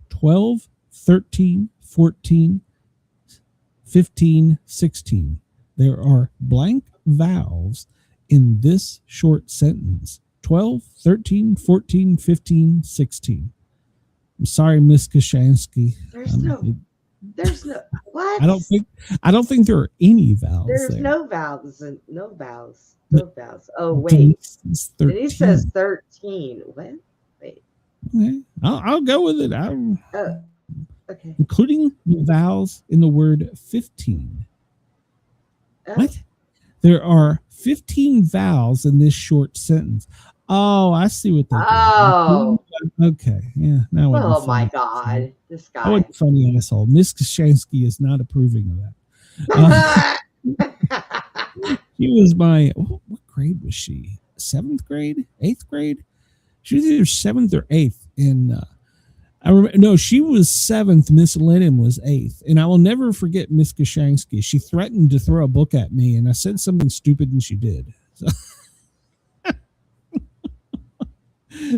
12, 13, 14, 15, 16. There are blank vowels in this short sentence. 12, 13, 14, 15, 16. I'm sorry, Miss Kashansky. There's no what? I don't think there are any vowels. There's there. no vowels and no vowels. No vowels. Oh wait. Denise says 13. What? Wait. Okay. I'll go with it. Oh, okay. Including the vowels in the word 15. Oh. What? There are 15 vowels in this short sentence. Oh, I see what they did. Oh. Okay. Yeah. Now Oh my God. This I guy. wasn't funny asshole. Miss Kashansky is not approving of that. She was my what grade was she? 7th grade? 8th grade? She was either 7th or 8th. And I remember, no, she was 7th. Miss Lennon was 8th. And I will never forget Miss Kashansky. She threatened to throw a book at me, and I said something stupid, and she did. So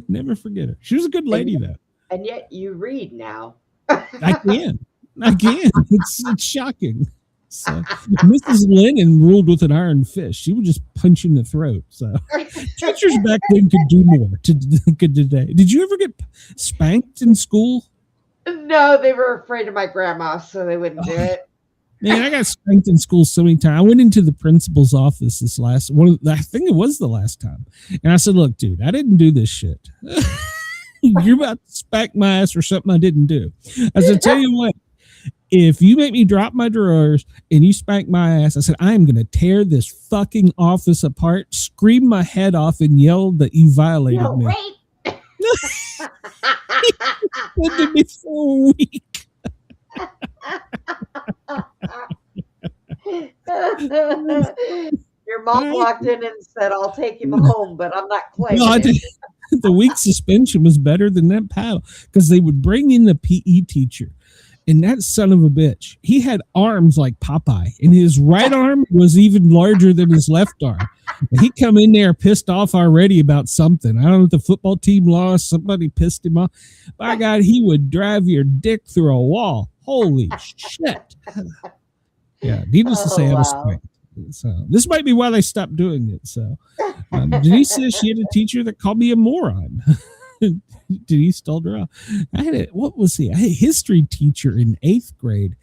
never forget her. She was a good lady, though. And yet you read now. I can. It's shocking. So Mrs. Lennon ruled with an iron fist. She would just punch in the throat. So teachers back then could do more could today. Did you ever get spanked in school? No, they were afraid of my grandma, so they wouldn't do it. Man, I got spanked in school so many times. I went into the principal's office I think it was the last time. And I said, look, dude, I didn't do this shit. You're about to spank my ass for something I didn't do. I said, tell you what, if you make me drop my drawers and you spank my ass, I said, I am going to tear this fucking office apart, scream my head off, and yell that you violated me. Rape. It did me for a week. Your mom walked in and said, I'll take him home, but I'm not claiming No, it. the week suspension was better than that paddle, because they would bring in the PE teacher, and that son of a bitch, he had arms like Popeye, and his right arm was even larger than his left arm. And he come in there pissed off already about something. I don't know if the football team lost, somebody pissed him off. By God, he would drive your dick through a wall. Holy shit. Yeah, needless to say, I was spanked. So this might be why they stopped doing it. So Denise says she had a teacher that called me a moron. Denise told her off. I had a history teacher in 8th grade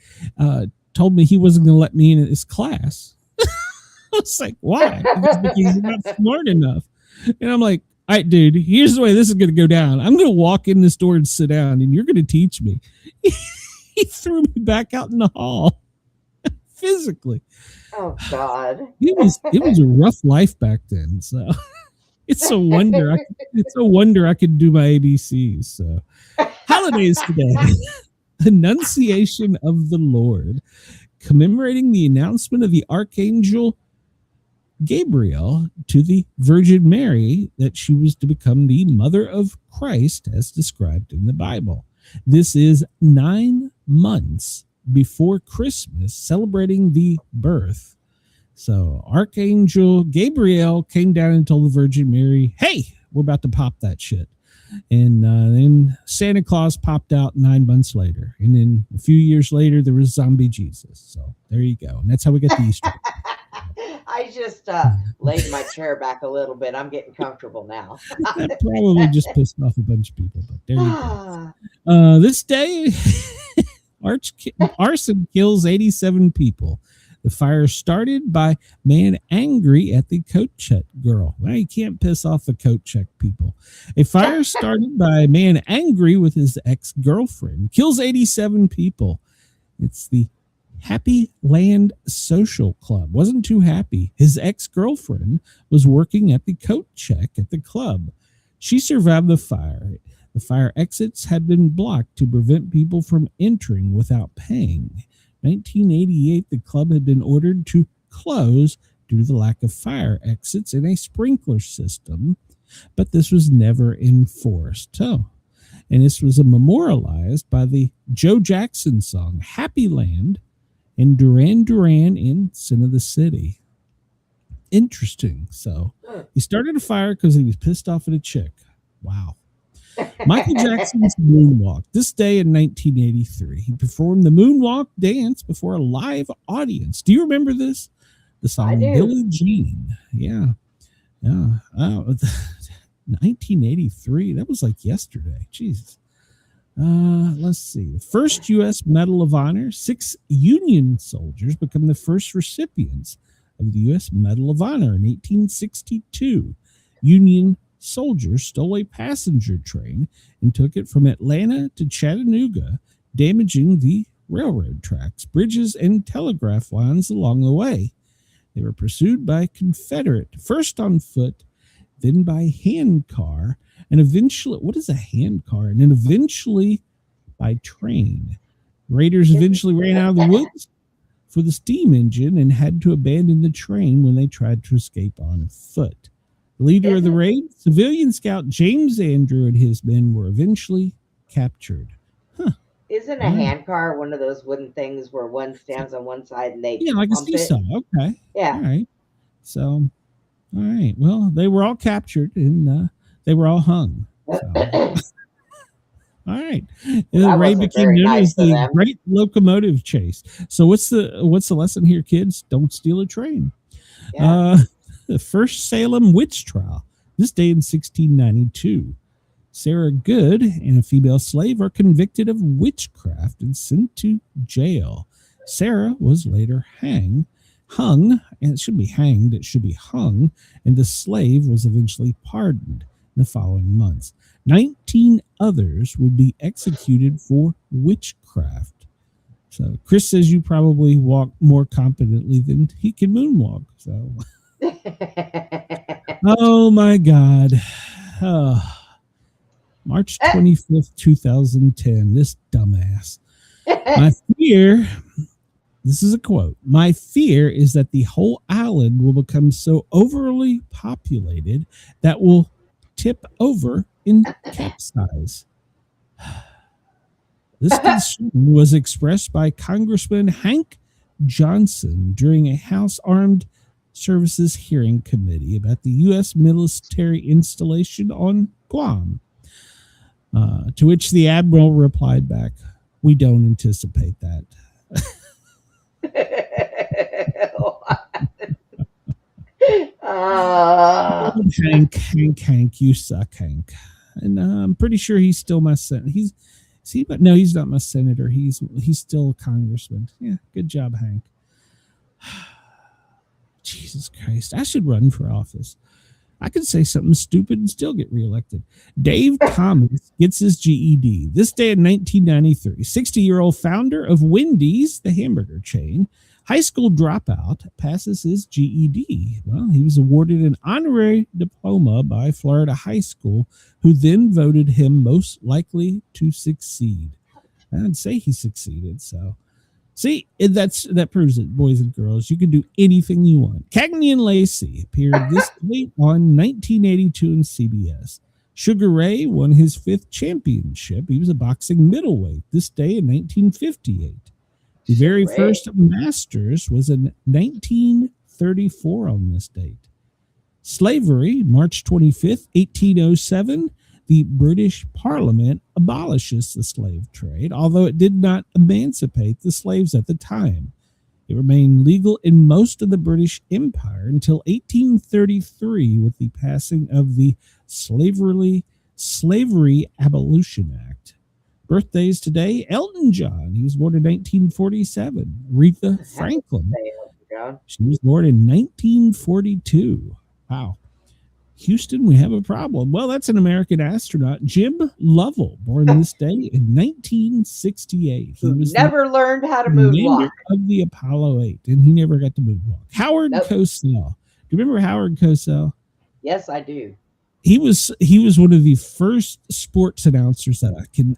told me he wasn't going to let me in his class. I was like, why? Because he's not smart enough. And I'm like, all right, dude, here's the way this is going to go down. I'm going to walk in this door and sit down, and you're going to teach me. He threw me back out in the hall physically. Oh God. It was a rough life back then. So it's a wonder. I could do my ABCs. So holidays today. Annunciation of the Lord, commemorating the announcement of the archangel Gabriel to the Virgin Mary that she was to become the mother of Christ as described in the Bible. This is 9 months before Christmas, celebrating the birth. So Archangel Gabriel came down and told the Virgin Mary, hey, we're about to pop that shit. And then Santa Claus popped out 9 months later. And then a few years later, there was zombie Jesus. So there you go. And that's how we get the Easter. I just laid my chair back a little bit. I'm getting comfortable now. That probably just pissed off a bunch of people, but there you go. This day, arson kills 87 people. The fire started by man angry at the coat check girl. Well, you can't piss off the coat check people. A fire started by a man angry with his ex-girlfriend. Kills 87 people. It's the Happy Land Social Club. Wasn't too happy. His ex-girlfriend was working at the coat check at the club. She survived the fire. The fire exits had been blocked to prevent people from entering without paying. 1988, the club had been ordered to close due to the lack of fire exits and a sprinkler system, but this was never enforced. Oh, and this was memorialized by the Joe Jackson song, Happy Land, and Duran Duran in Sin of the City. Interesting. So he started a fire because he was pissed off at a chick. Wow. Michael Jackson's moonwalk. This day in 1983, he performed the moonwalk dance before a live audience. Do you remember this? The song Billie Jean. Yeah. Yeah. 1983. That was like yesterday. Jesus. Let's see. The first U.S. Medal of Honor. 6 Union soldiers become the first recipients of the U.S. Medal of Honor in 1862. Union soldiers stole a passenger train and took it from Atlanta to Chattanooga, damaging the railroad tracks, bridges, and telegraph lines along the way. They were pursued by Confederate, first on foot, then by handcar, and eventually, what is a handcar? And then eventually by train. Raiders eventually ran out of the woods for the steam engine and had to abandon the train when they tried to escape on foot. The leader of the raid, civilian scout James Andrew, and his men were eventually captured. Huh. Isn't a handcar one of those wooden things where one stands on one side and they like a pump it? seesaw? Okay. Yeah. All right. So, all right. Well, they were all captured and they were all hung. So. All right. The raid became known as the Great Locomotive Chase. So what's the lesson here, kids? Don't steal a train. Yeah. The first Salem witch trial. This day in 1692. Sarah Good and a female slave are convicted of witchcraft and sent to jail. Sarah was later hung, and it should be hanged, it should be hung, and the slave was eventually pardoned in the following months. 19 others would be executed for witchcraft. So Chris says you probably walk more competently than he can moonwalk. So, oh my God. March 25th, 2010. This dumbass. My fear, this is a quote, my fear is that the whole island will become so overly populated that will tip over in capsize. This concern was expressed by Congressman Hank Johnson during a House Armed Services hearing committee about the U.S. military installation on Guam. To which the Admiral replied back, "We don't anticipate that." Hank, you suck, Hank. And I'm pretty sure he's still my senator. But no, he's not my senator. He's still a congressman. Yeah, good job, Hank. Jesus Christ, I should run for office. I could say something stupid and still get reelected. Dave Thomas gets his GED. This day in 1993, 60-year-old founder of Wendy's, the hamburger chain, high school dropout, passes his GED. Well, he was awarded an honorary diploma by Florida High School, who then voted him most likely to succeed. I'd say he succeeded, so See, that proves it, boys and girls. You can do anything you want. Cagney and Lacey appeared this late on 1982 in CBS. Sugar Ray won his 5th championship. He was a boxing middleweight this day in 1958. The very first Masters was in 1934 on this date. Slavery, March 25th, 1807. The British Parliament abolishes the slave trade, although it did not emancipate the slaves at the time. It remained legal in most of the British Empire until 1833 with the passing of the Slavery Abolition Act. Birthdays today, Elton John. He was born in 1947. Aretha Franklin. She was born in 1942. Wow. Houston, we have a problem. Well, that's an American astronaut, Jim Lovell, born this day in 1968. He was never learned how to moonwalk of the Apollo 8, and he never got to moonwalk. Howard Cosell. Do you remember Howard Cosell? Yes, I do. He was one of the first sports announcers that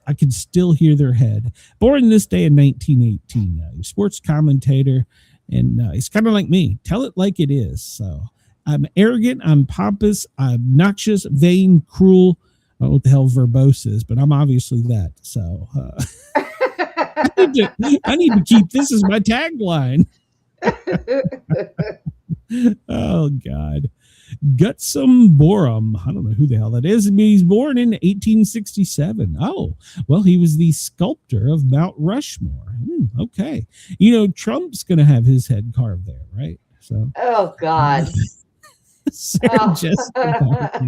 I can still hear their head. Born this day in 1918. Sports commentator, and he's kind of like me. Tell it like it is. So. I'm arrogant, I'm pompous, I'm obnoxious, vain, cruel. I don't know what the hell verbose is, but I'm obviously that. So I need to keep this as my tagline. Oh, God. Gutsum Borum. I don't know who the hell that is. I mean, he's born in 1867. Oh, well, he was the sculptor of Mount Rushmore. Okay. You know, Trump's going to have his head carved there, right? So. Oh, God. Sarah Jessica Parker,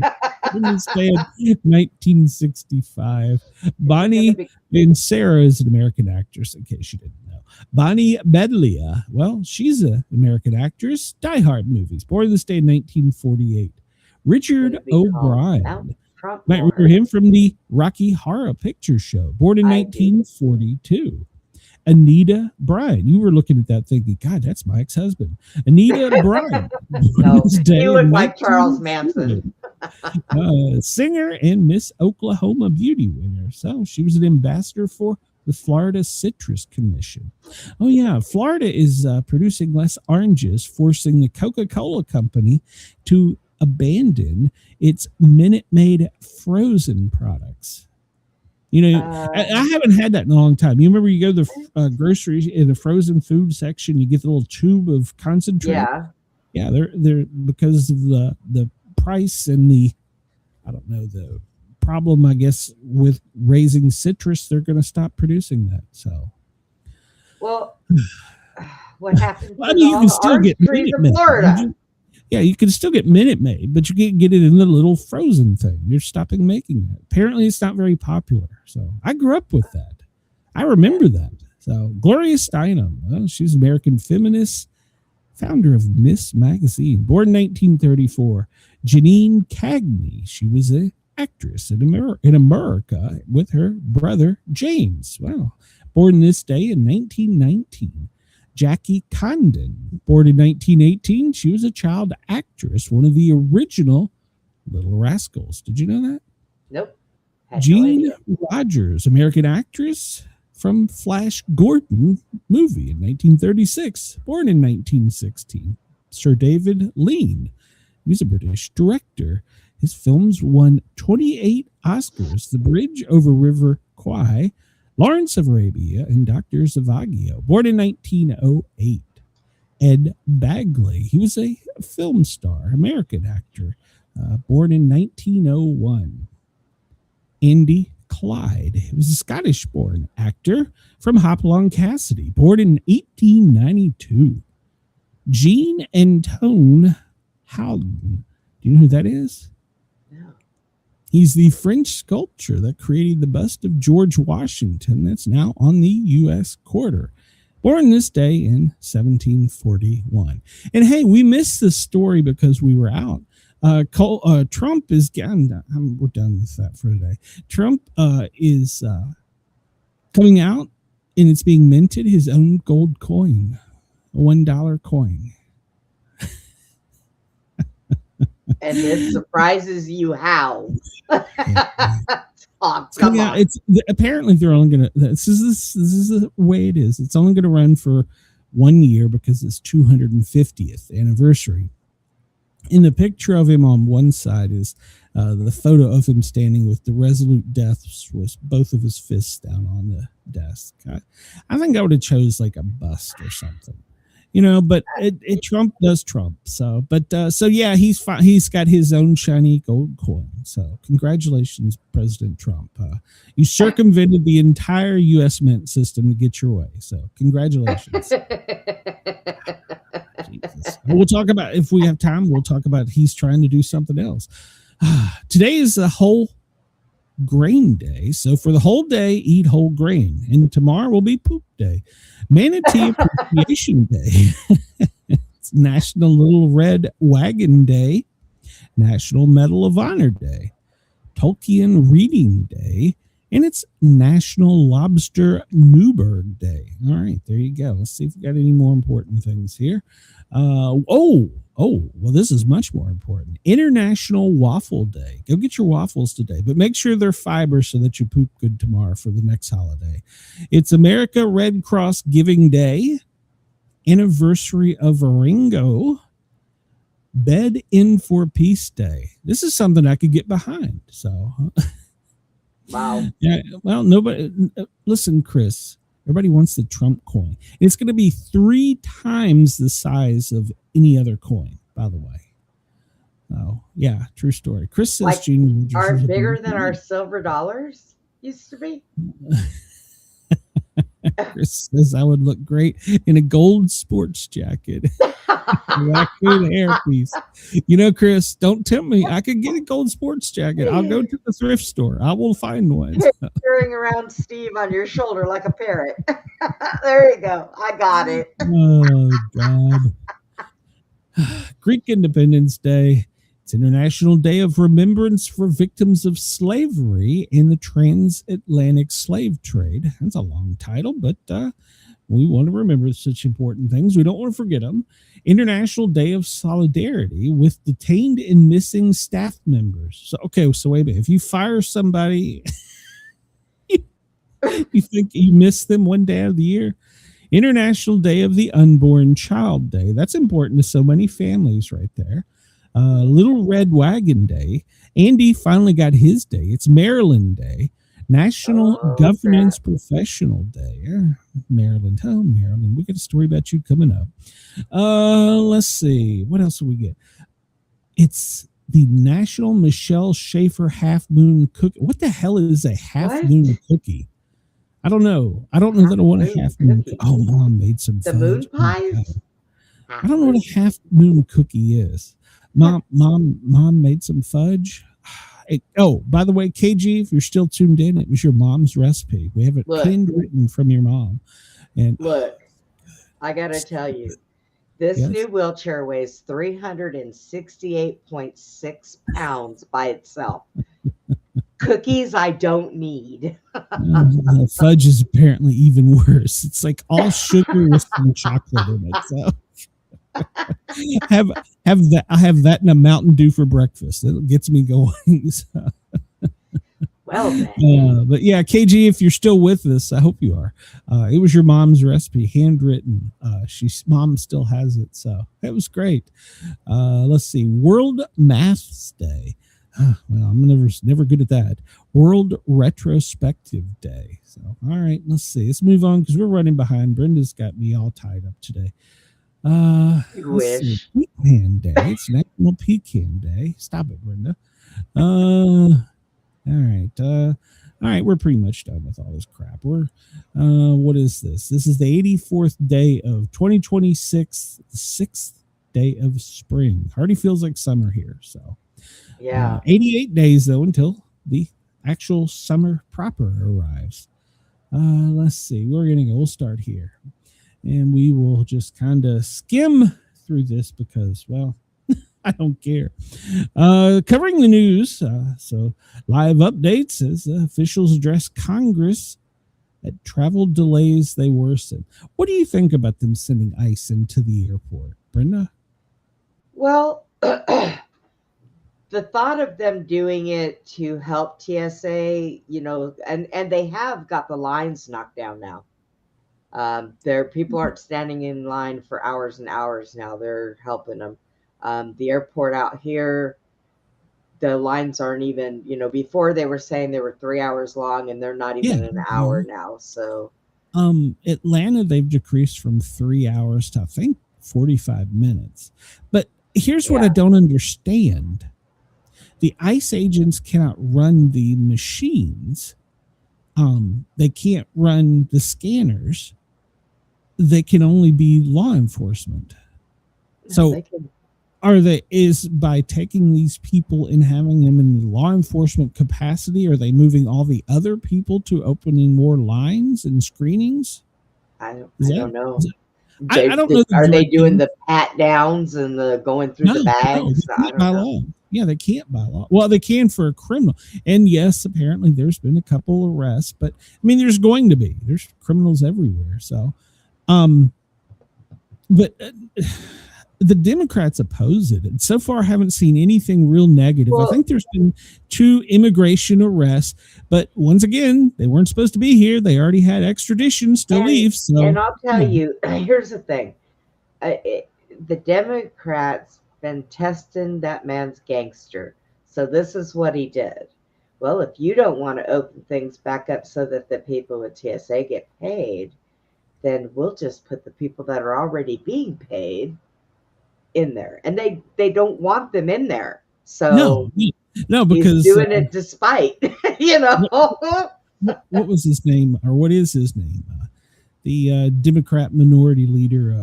1965. Bonnie and Sarah is an American actress, in case you didn't know. Bonnie Bedelia, well, she's an American actress. Die Hard movies, born this day in 1948. Richard O'Brien, might remember him from the Rocky Horror Picture Show, born in 1942. Anita Bryan. You were looking at that thinking, God, that's my ex-husband. Anita Bryan. No, he looked like Charles Manson. Singer and Miss Oklahoma Beauty winner. So she was an ambassador for the Florida Citrus Commission. Oh, yeah. Florida is producing less oranges, forcing the Coca-Cola company to abandon its Minute Maid frozen products. You know, I haven't had that in a long time. You remember you go to the grocery in the frozen food section, you get the little tube of concentrate. Yeah, they're because of the price and the problem, I guess, with raising citrus. They're going to stop producing that. So, well, what happened? Well, I mean, you can still get Minute Maid. Florida. Yeah, you can still get Minute Maid, but you can't get it in the little frozen thing. You're stopping making that. Apparently, it's not very popular. So I grew up with that. I remember that. So Gloria Steinem, well, she's an American feminist, founder of Miss Magazine, born in 1934. Janine Cagney, she was an actress in America with her brother James. Wow, born this day in 1919. Jackie Condon, born in 1918. She was a child actress, one of the original Little Rascals. Did you know that? Nope. Jean Rogers, American actress from Flash Gordon movie in 1936, born in 1916. Sir David Lean, he's a British director. His films won 28 Oscars. The Bridge Over River Kwai, Lawrence of Arabia, and Dr. Zhivago, born in 1908. Ed Bagley, he was a film star, American actor, born in 1901. Andy Clyde, he was a Scottish-born actor from Hopalong Cassidy, born in 1892. Jean Antoine Howden, do you know who that is? He's the French sculptor that created the bust of George Washington that's now on the U.S. quarter. Born this day in 1741. And hey, we missed this story because we were out. Trump is getting, we're done with that for today. Trump is coming out, and it's being minted, his own gold coin, a $1 coin. And this surprises you how? Oh, come yeah, on. it's apparently they're only gonna. This is the way it is. It's only gonna run for 1 year because it's 250th anniversary. In the picture of him on one side is the photo of him standing with the resolute deaths with both of his fists down on the desk. I think I would have chose like a bust or something, but it Trump does Trump. So, so yeah, he's got his own shiny gold coin. So congratulations, President Trump. You circumvented the entire U.S. Mint system to get your way. So congratulations. Jesus. We'll talk about, if we have time, we'll talk about he's trying to do something else. Today is a whole grain day. So for the whole day, eat whole grain. And tomorrow will be poop day. Manatee Appreciation Day. It's National Little Red Wagon Day. National Medal of Honor Day. Tolkien Reading Day. And it's National Lobster Newburgh Day. All right, there you go. Let's see if we got any more important things here. Well, this is much more important. International Waffle Day. Go get your waffles today, but make sure they're fiber so that you poop good tomorrow for the next holiday. It's America Red Cross Giving Day. Anniversary of Ringo. Bed in for Peace Day. This is something I could get behind. So, Wow. yeah. Well, nobody. Listen, Chris. Everybody wants the Trump coin. It's going to be 3 times the size of any other coin, by the way. Oh, yeah, true story. Chris says Like, Junior are bigger than our silver dollars used to be. Chris says I would look great in a gold sports jacket. Raccoon hairpiece. Chris, don't tempt me. I could get a gold sports jacket. I'll go to the thrift store. I will find one. Carrying around Steve on your shoulder like a parrot. There you go. I got it. Oh, God. Greek Independence Day. It's International Day of Remembrance for Victims of Slavery in the Transatlantic Slave Trade. That's a long title, but we want to remember such important things. We don't want to forget them. International Day of Solidarity with detained and missing staff members. So wait a minute. If you fire somebody, you think you miss them one day out of the year? International Day of the Unborn Child Day. That's important to so many families right there. Little Red Wagon Day. Andy finally got his day. It's Maryland Day. National Governance Professional Day. Maryland. Oh, Maryland. We got a story about you coming up. Let's see. What else do we get? It's the National Michelle Schaefer Half Moon Cookie. What the hell is a half moon cookie? I don't know. I don't know that I want a half moon cookie. Oh, Mom made some The fudge. moon pies? I don't know what a half moon cookie is. Mom made some fudge. By the way, KG, if you're still tuned in, it was your mom's recipe. We have it handwritten from your mom. And look, I got to tell you, this new wheelchair weighs 368.6 pounds by itself. Cookies I don't need. Fudge is apparently even worse. It's like all sugar with some chocolate in it. So have that. I have that in a Mountain Dew for breakfast. It gets me going. So. Well, then. But yeah, KG, if you're still with us, I hope you are. It was your mom's recipe, handwritten. Mom still has it, so that was great. Let's see, World Maths Day. Well, I'm never good at that. World Retrospective Day. So, all right, let's see. Let's move on because we're running behind. Brenda's got me all tied up today. Wish. Pecan Day. It's National Pecan Day. Stop it, Brenda. All right. We're pretty much done with all this crap. What is this? This is the 84th day of 2026, the 6th day of spring. Already feels like summer here. So, yeah. 88 days though until the actual summer proper arrives. Let's see. We'll start here. And we will just kind of skim through this because, well, I don't care. Covering the news. So live updates as officials address Congress at travel delays they worsen. What do you think about them sending ICE into the airport, Brenda? Well, the thought of them doing it to help TSA, and they have got the lines knocked down now. There, people aren't standing in line for hours and hours now. They're helping them. The airport out here, the lines aren't even, before they were saying they were 3 hours long, and they're not even an hour now. So, Atlanta, they've decreased from 3 hours to, I think, 45 minutes. But here's what I don't understand. The ICE agents cannot run the machines. They can't run the scanners. They can only be law enforcement. So is by taking these people and having them in the law enforcement capacity, are they moving all the other people to opening more lines and screenings? I don't know. I don't know. Are they doing the pat downs and the going through the bags? No, I don't know. Law. Yeah, they can't by law. Well, they can for a criminal. And yes, apparently there's been a couple arrests, but I mean, there's criminals everywhere. So, but the Democrats oppose it. And so far, I haven't seen anything real negative. I think there's been 2 immigration arrests, but once again, they weren't supposed to be here. They already had extraditions to leave. So, and I'll tell you, here's the thing. The Democrats been testing that man's gangster. So this is what he did. Well, if you don't want to open things back up so that the people with TSA get paid, then we'll just put the people that are already being paid in there. And they don't want them in there. So no, because he's doing it despite, What was his name, or what is his name? The Democrat minority leader.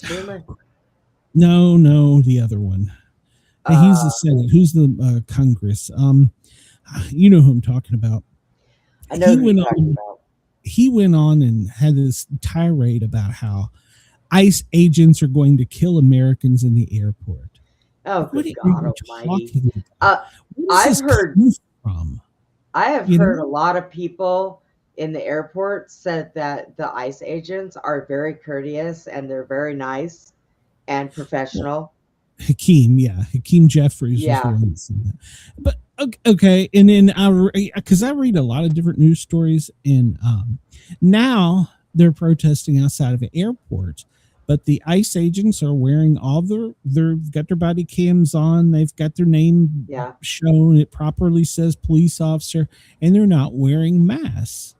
Schumer? No, the other one. He's the Senate. Who's the Congress? You know who I'm talking about. I know who you're talking about. He went on and had this tirade about how ICE agents are going to kill Americans in the airport. Oh, good God Almighty! I've heard a lot of people in the airport said that the ICE agents are very courteous and they're very nice and professional. Hakeem Jeffries was the one that said that. But okay, and then because I read a lot of different news stories, and now they're protesting outside of airports, but the ICE agents are wearing all they've got their body cams on, they've got their name shown, it properly says police officer, and they're not wearing masks.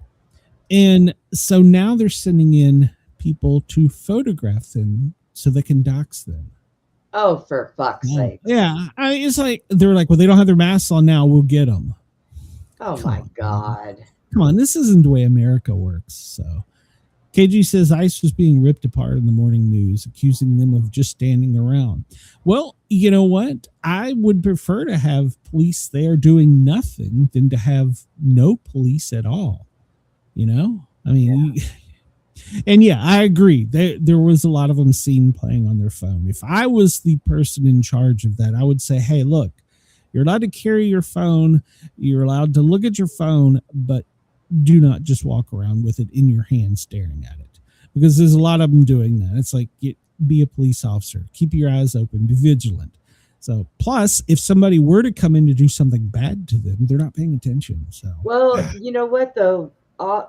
And so now they're sending in people to photograph them so they can dox them. Oh, for fuck's sake. Yeah. It's like, they're like, well, they don't have their masks on now. We'll get them. Oh, my God. Come on. This isn't the way America works. So KG says ICE was being ripped apart in the morning news, accusing them of just standing around. Well, you know what? I would prefer to have police there doing nothing than to have no police at all. I mean, and I agree. There was a lot of them seen playing on their phone. If I was the person in charge of that, I would say, hey, look, you're allowed to carry your phone. You're allowed to look at your phone, but do not just walk around with it in your hand staring at it, because there's a lot of them doing that. It's like, be a police officer. Keep your eyes open. Be vigilant. So plus, if somebody were to come in to do something bad to them, they're not paying attention. So, well, you know what, though?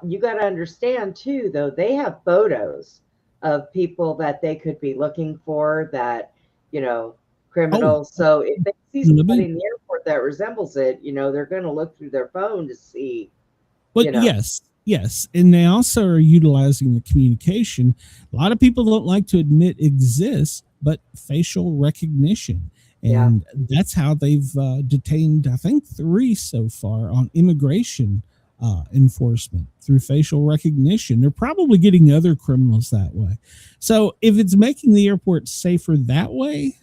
You got to understand too, though, they have photos of people that they could be looking for, that criminals. So if they see somebody in the airport that resembles it, they're going to look through their phone to see. But yes, and they also are utilizing the communication. A lot of people don't like to admit exists, but facial recognition, and that's how they've detained, I think, 3 so far on immigration enforcement through facial recognition. They're probably getting other criminals that way. So if it's making the airport safer that way,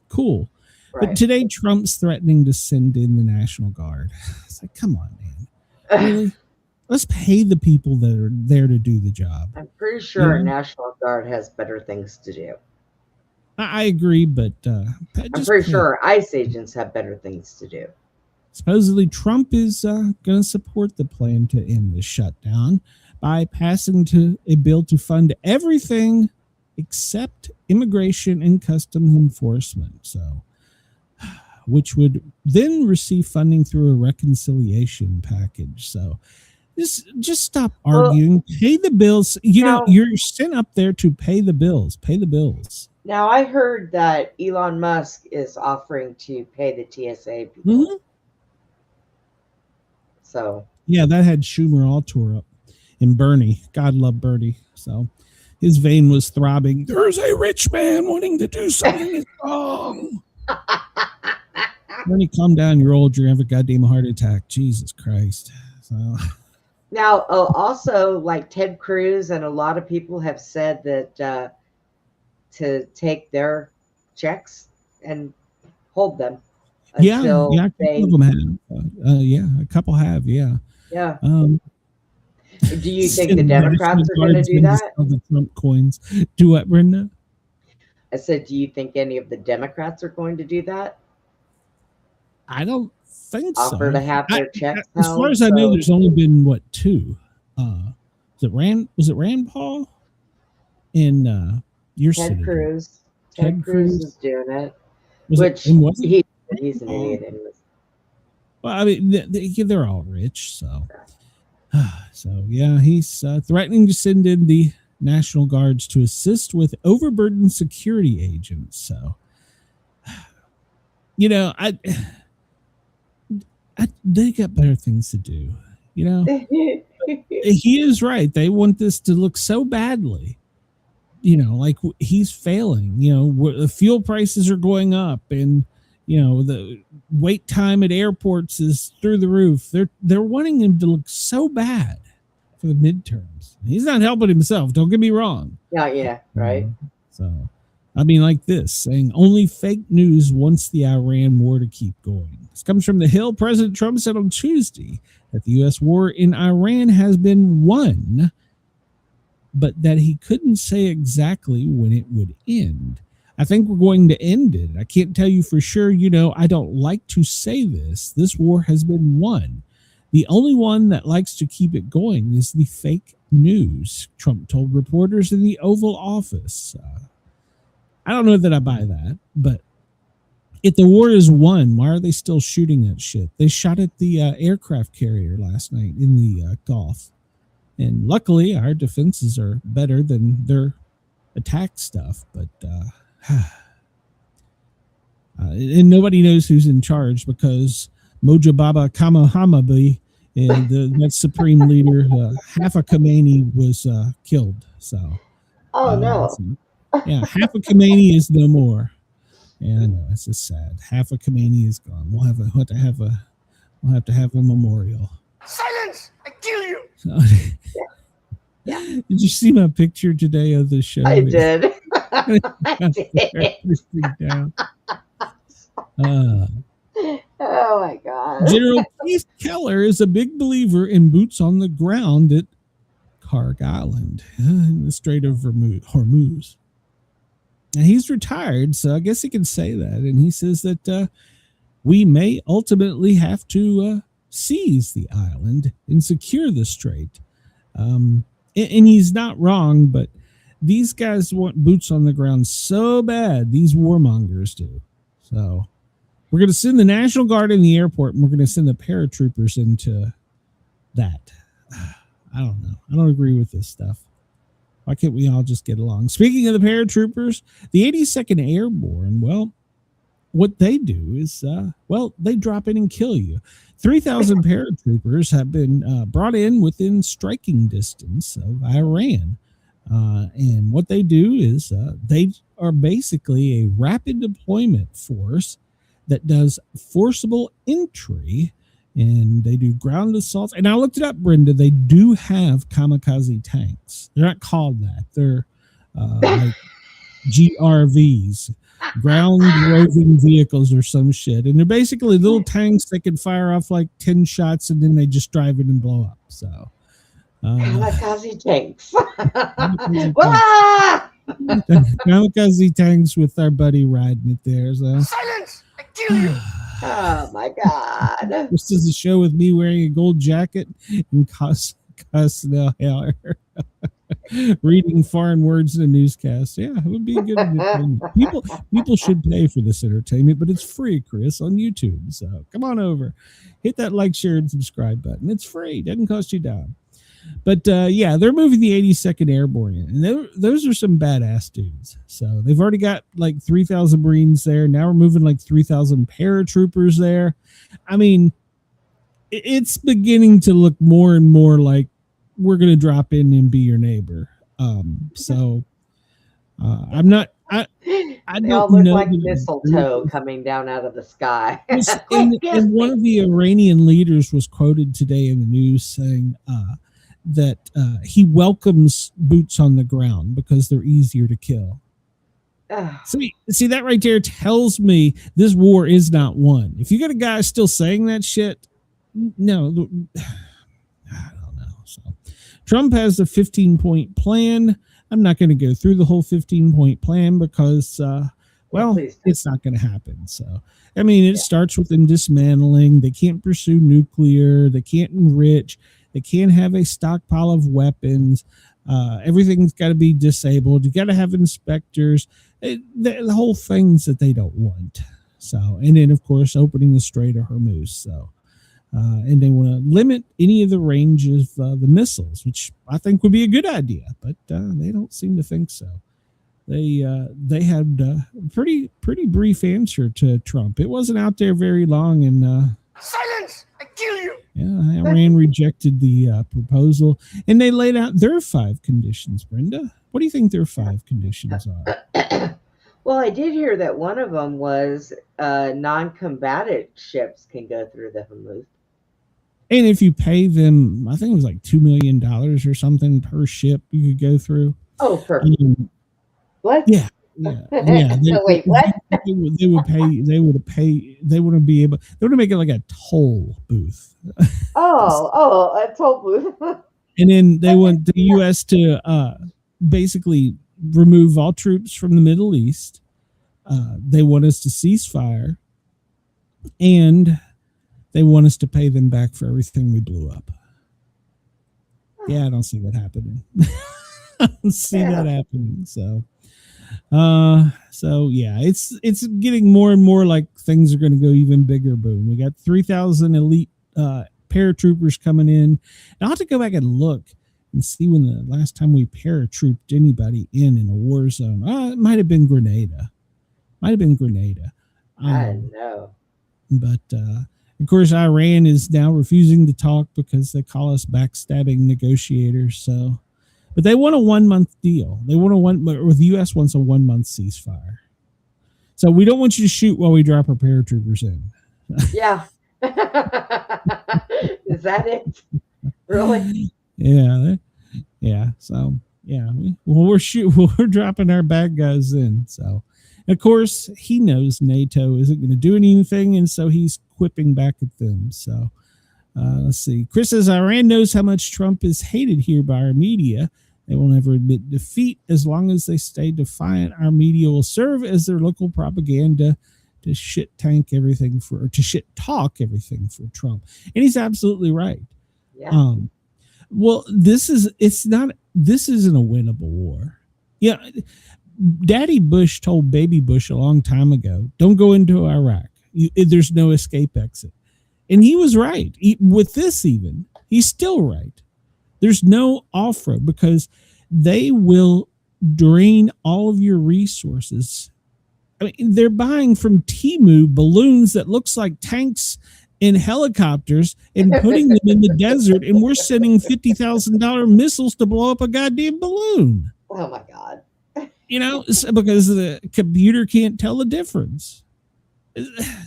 cool. Right. But today Trump's threatening to send in the National Guard. It's like, come on, man. Really? Let's pay the people that are there to do the job. I'm pretty sure National Guard has better things to do. I agree, but I'm pretty sure ICE agents have better things to do. Supposedly, Trump is going to support the plan to end the shutdown by passing a bill to fund everything except immigration and customs enforcement. So which would then receive funding through a reconciliation package. So just stop arguing. Pay the bills. You know, you're sent up there to pay the bills. Pay the bills. Now, I heard that Elon Musk is offering to pay the TSA people. Mm-hmm. So yeah, that had Schumer all tore up. And Bernie, God love Bernie. So his vein was throbbing. There's a rich man wanting to do something wrong. Bernie, calm down. You're old. You're gonna have a goddamn heart attack. Jesus Christ. So now, also, like Ted Cruz and a lot of people have said that to take their checks and hold them. Yeah, until a couple of them have. Yeah, a couple have. Yeah. Yeah. Do you think the Democrats are going to do that? The Trump coins. Do what, Brenda? I said, do you think any of the Democrats are going to do that? I don't think Offer so. to have their checks as held, far as I know, there's only been two. Was it Rand Paul? And your Ted Cruz. Ted Cruz is doing it. He's an idiot anyways. Well, I mean, they're all rich, so. So, yeah, he's threatening to send in the National Guards to assist with overburdened security agents. So, you know, they got better things to do, you know. He is right. They want this to look so badly, you know, like he's failing. You know, the fuel prices are going up, and you know the wait time at airports is through the roof. They're wanting him to look so bad for the midterms. He's not helping himself. Don't get me wrong. Yeah, right. So, I mean, like this, saying only fake news wants the Iran war to keep going. This comes from The Hill. President Trump said on Tuesday that the U.S. war in Iran has been won, but that he couldn't say exactly when it would end. I think we're going to end it. I can't tell you for sure. You know, I don't like to say this. This war has been won. The only one that likes to keep it going is the fake news, Trump told reporters in the Oval Office. I don't know that I buy that, but if the war is won, why are they still shooting that shit? They shot at the aircraft carrier last night in the Gulf. And luckily, our defenses are better than their attack stuff. But and nobody knows who's in charge because Mojibaba Kamahamabi, and that supreme leader, half of Khomeini was killed. So, no. Yeah, half of Khomeini is no more. Yeah, I know, it's just sad. Half of Khomeini is gone. We'll have to have a memorial. Silence! I kill you! Yeah. Did you see my picture today of the show? I did. I did. Oh my God. General Keith Keller is a big believer in boots on the ground at Karg Island in the Strait of Hormuz. Now, he's retired, so I guess he can say that. And he says that we may ultimately have to seize the island and secure the strait. And he's not wrong, but these guys want boots on the ground so bad, these warmongers do. So we're going to send the National Guard in the airport, and we're going to send the paratroopers into that. I don't know. I don't agree with this stuff. Why can't we all just get along? Speaking of the paratroopers, the 82nd Airborne, well, what they do is, they drop in and kill you. 3,000 paratroopers have been brought in within striking distance of Iran. And what they do is they are basically a rapid deployment force that does forcible entry, and they do ground assaults. And I looked it up, Brenda. They do have kamikaze tanks. They're not called that. They're like GRVs, ground roving vehicles or some shit. And they're basically little tanks that can fire off like 10 shots, and then they just drive it and blow up. So kamikaze tanks. Kamikaze tanks with our buddy riding it there. So. Silence! I kill you! Oh my God. This is a show with me wearing a gold jacket and cuss now. reading foreign words in a newscast. Yeah, it would be good entertainment. People should pay for this entertainment, but it's free, Chris, on YouTube. So come on over, hit that like, share, and subscribe button. It's free, doesn't cost you a dime. But yeah, they're moving the 82nd Airborne in, and those are some badass dudes. So they've already got like 3,000 Marines there. Now we're moving like 3,000 paratroopers there. I mean, it's beginning to look more and more like we're going to drop in and be your neighbor. So I'm not. I They don't all look know like that- mistletoe coming down out of the sky. and one of the Iranian leaders was quoted today in the news saying that he welcomes boots on the ground because they're easier to kill. See that right there tells me this war is not won. If you got a guy still saying that shit, no, I don't know. So Trump has a 15-point plan. I'm not going to go through the whole 15-point plan because, well, it's not going to happen. So, I mean, it starts with them dismantling. They can't pursue nuclear. They can't enrich. They can't have a stockpile of weapons. Everything's got to be disabled. You got to have inspectors. The whole things that they don't want. So, and then of course opening the Strait of Hormuz. So, and they want to limit any of the range of the missiles, which I think would be a good idea, but they don't seem to think so. They had a pretty brief answer to Trump. It wasn't out there very long, and Silence! I kill you! yeah, Iran rejected the proposal, and they laid out their 5 conditions. Brenda, what do you think their 5 conditions are? Well, I did hear that one of them was non-combatant ships can go through the Hormuz. And if you pay them, I think it was like $2 million or something per ship you could go through. Oh, for what? Yeah. Wait, what? They would be able. They would make it like a toll booth. A toll booth. And then they want the U.S. to basically remove all troops from the Middle East. They want us to cease fire, and they want us to pay them back for everything we blew up. Yeah, I don't see that happening. I don't see that happening. So yeah, it's getting more and more like things are going to go even bigger. Boom. We got 3,000 elite paratroopers coming in. And I'll have to go back and look and see when the last time we paratrooped anybody in a war zone. It might have been Grenada. I know. But of course, Iran is now refusing to talk because they call us backstabbing negotiators. So, but they want a 1-month deal. Or the U.S. wants a 1-month ceasefire. So we don't want you to shoot while we drop our paratroopers in. Yeah. Is that it? Really? Yeah. So yeah, we're dropping our bad guys in. So, of course, he knows NATO isn't going to do anything, and so he's quipping back at them. So let's see. Chris says Iran knows how much Trump is hated here by our media. They will never admit defeat as long as they stay defiant. Our media will serve as their local propaganda to shit talk everything for Trump. And he's absolutely right. Yeah. Well, this isn't a winnable war. Yeah. Daddy Bush told Baby Bush a long time ago, don't go into Iraq. There's no escape exit. And he was right. With this even, he's still right. There's no off-road because they will drain all of your resources. I mean, they're buying from Temu balloons that looks like tanks and helicopters and putting them in the desert, and we're sending $50,000 missiles to blow up a goddamn balloon. Oh my God. Because the computer can't tell the difference.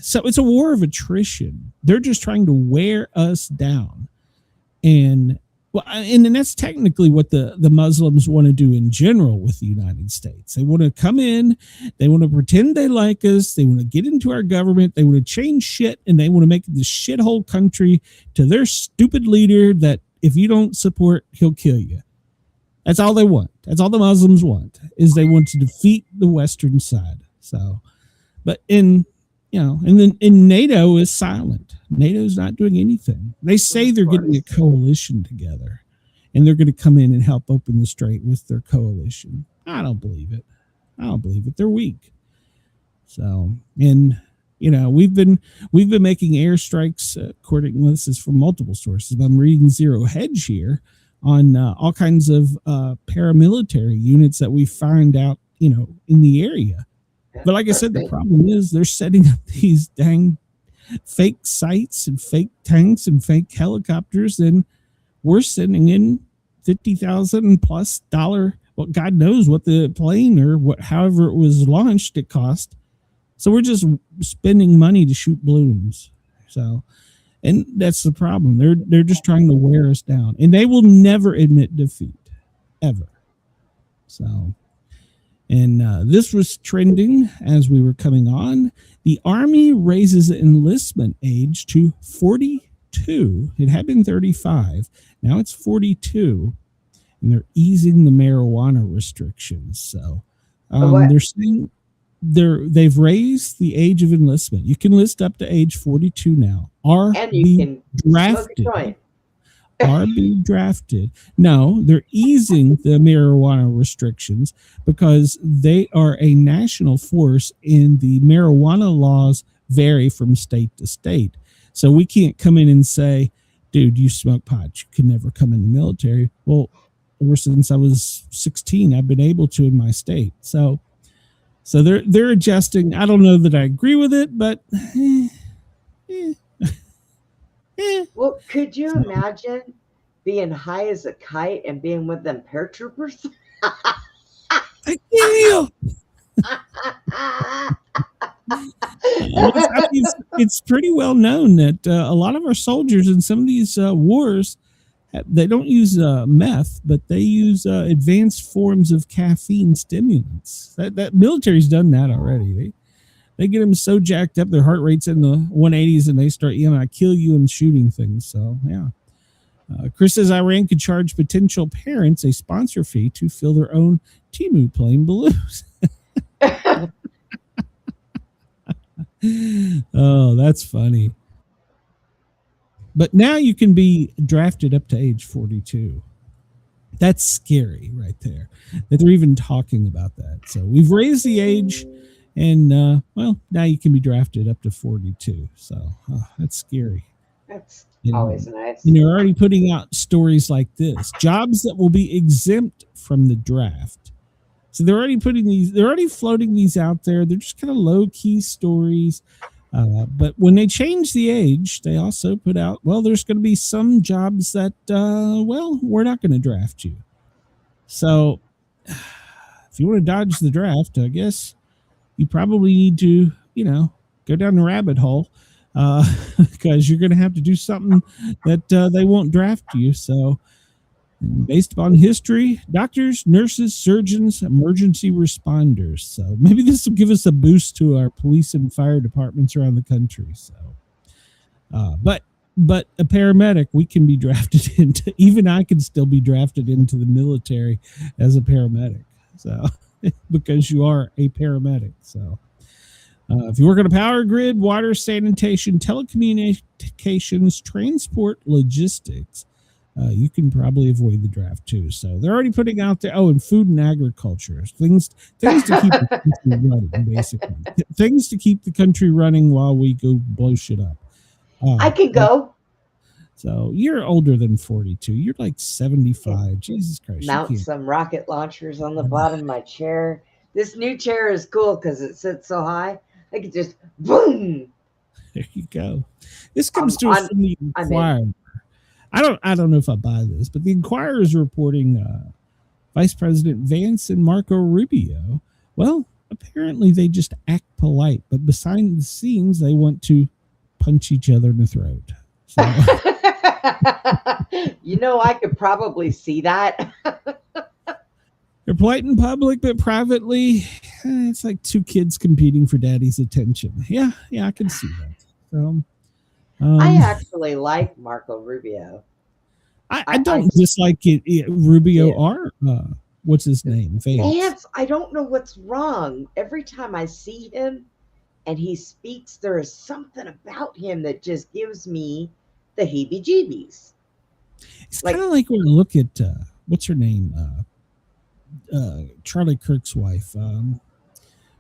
So it's a war of attrition. They're just trying to wear us down. And that's technically what the Muslims want to do in general with the United States. They want to come in, they want to pretend they like us, they want to get into our government, they want to change shit, and they want to make this shithole country to their stupid leader that if you don't support, he'll kill you. That's all they want. That's all the Muslims want, is they want to defeat the Western side. So, but and then NATO is silent. NATO's not doing anything. They say they're getting a coalition together. and they're going to come in and help open the strait with their coalition. I don't believe it. They're weak. So, and we've been making airstrikes according. Well, this is from multiple sources. I'm reading Zero Hedge here on all kinds of paramilitary units that we find out, in the area. But like I said, the problem is they're setting up these dang fake sites and fake tanks and fake helicopters, and we're sending in $50,000+ well, God knows what the plane or however it was launched it cost. So we're just spending money to shoot balloons. So, and that's the problem. They're just trying to wear us down, and they will never admit defeat, ever. So, and this was trending as we were coming on. The Army raises the enlistment age to 42. It had been 35. Now it's 42. And they're easing the marijuana restrictions. So they're saying they've raised the age of enlistment. You can enlist up to age 42 now. And you can drafted. smoke a joint. Are being drafted. No, they're easing the marijuana restrictions because they are a national force, and the marijuana laws vary from state to state. So we can't come in and say, dude, you smoke pot, you can never come in the military. Well, ever since I was 16, I've been able to in my state. So they're adjusting. I don't know that I agree with it, but Well, could you imagine being high as a kite and being with them paratroopers? Yeah. It's pretty well known that a lot of our soldiers in some of these wars, they don't use meth, but they use advanced forms of caffeine stimulants. That military's done that already. They get them so jacked up, their heart rate's in the 180s, and they start I kill you and shooting things. So yeah. Chris says Iran could charge potential parents a sponsor fee to fill their own Timu plane balloons. Oh, that's funny. But now you can be drafted up to age 42. That's scary right there, that they're even talking about that. So we've raised the age, and now you can be drafted up to 42. So that's scary. That's always nice. And you're already putting out stories like this: jobs that will be exempt from the draft. So they're already floating these out there. They're just kind of low key stories. But when they change the age, they also put out, well, there's going to be some jobs that, we're not going to draft you. So if you want to dodge the draft, I guess you probably need to, go down the rabbit hole, because you're going to have to do something that they won't draft you. So based upon history, doctors, nurses, surgeons, emergency responders. So maybe this will give us a boost to our police and fire departments around the country. So, but a paramedic, we can be drafted into, even I can still be drafted into the military as a paramedic. So, because you are a paramedic. So, if you work on a power grid, water, sanitation, telecommunications, transport, logistics, you can probably avoid the draft too. So they're already putting out there. Oh, and food and agriculture, things to keep the country running, basically. Things to keep the country running while we go blow shit up. I can go. So you're older than 42. You're like 75. Jesus Christ. Mount some rocket launchers on the bottom of my chair. This new chair is cool because it sits so high. I could just boom. There you go. This comes to us from the Inquirer. I don't know if I buy this, but the Inquirer is reporting Vice President Vance and Marco Rubio. Well, apparently they just act polite, but behind the scenes, they want to punch each other in the throat. So. I could probably see that. They're polite in public, but privately, it's like two kids competing for daddy's attention. Yeah, I can see that. So. I actually like Marco Rubio. I don't dislike it. Rubio or what's his name? Vance. I don't know what's wrong. Every time I see him and he speaks, there is something about him that just gives me the heebie-jeebies. It's Like- kind of like when I look at what's her name, Charlie Kirk's wife,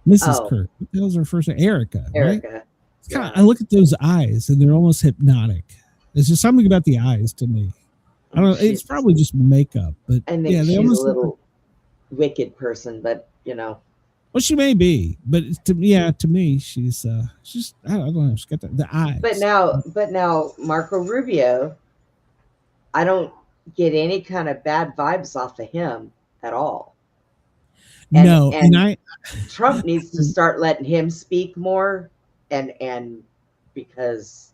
Mrs. Oh. Kirk. What the hell's her first name? Erica. Right? Erica. It's kinda, I look at those eyes and they're almost hypnotic. There's just something about the eyes to me. I don't know. It's She's- probably just makeup, but I think yeah, they she's a almost look little wicked person, but you know. well, she may be, but to me, she's I don't know. She's got the eyes. But now Marco Rubio, I don't get any kind of bad vibes off of him at all. And Trump needs to start letting him speak more, and because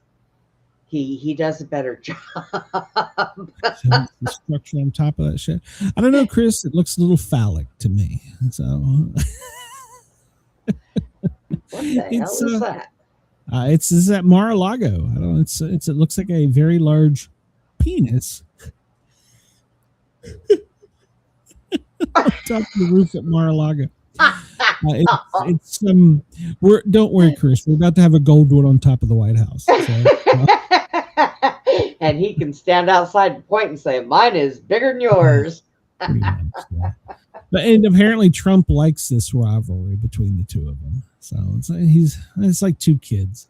he does a better job. the structure on top of that shit. I don't know, Chris. It looks a little phallic to me. So What the hell is that? It's at Mar-a-Lago. I don't know. It looks like a very large penis on top of the roof at Mar-a-Lago. It's don't worry, Chris. We're about to have a gold one on top of the White House. So, And he can stand outside and point and say, "Mine is bigger than yours." pretty much, yeah. And apparently Trump likes this rivalry between the two of them. So it's like two kids.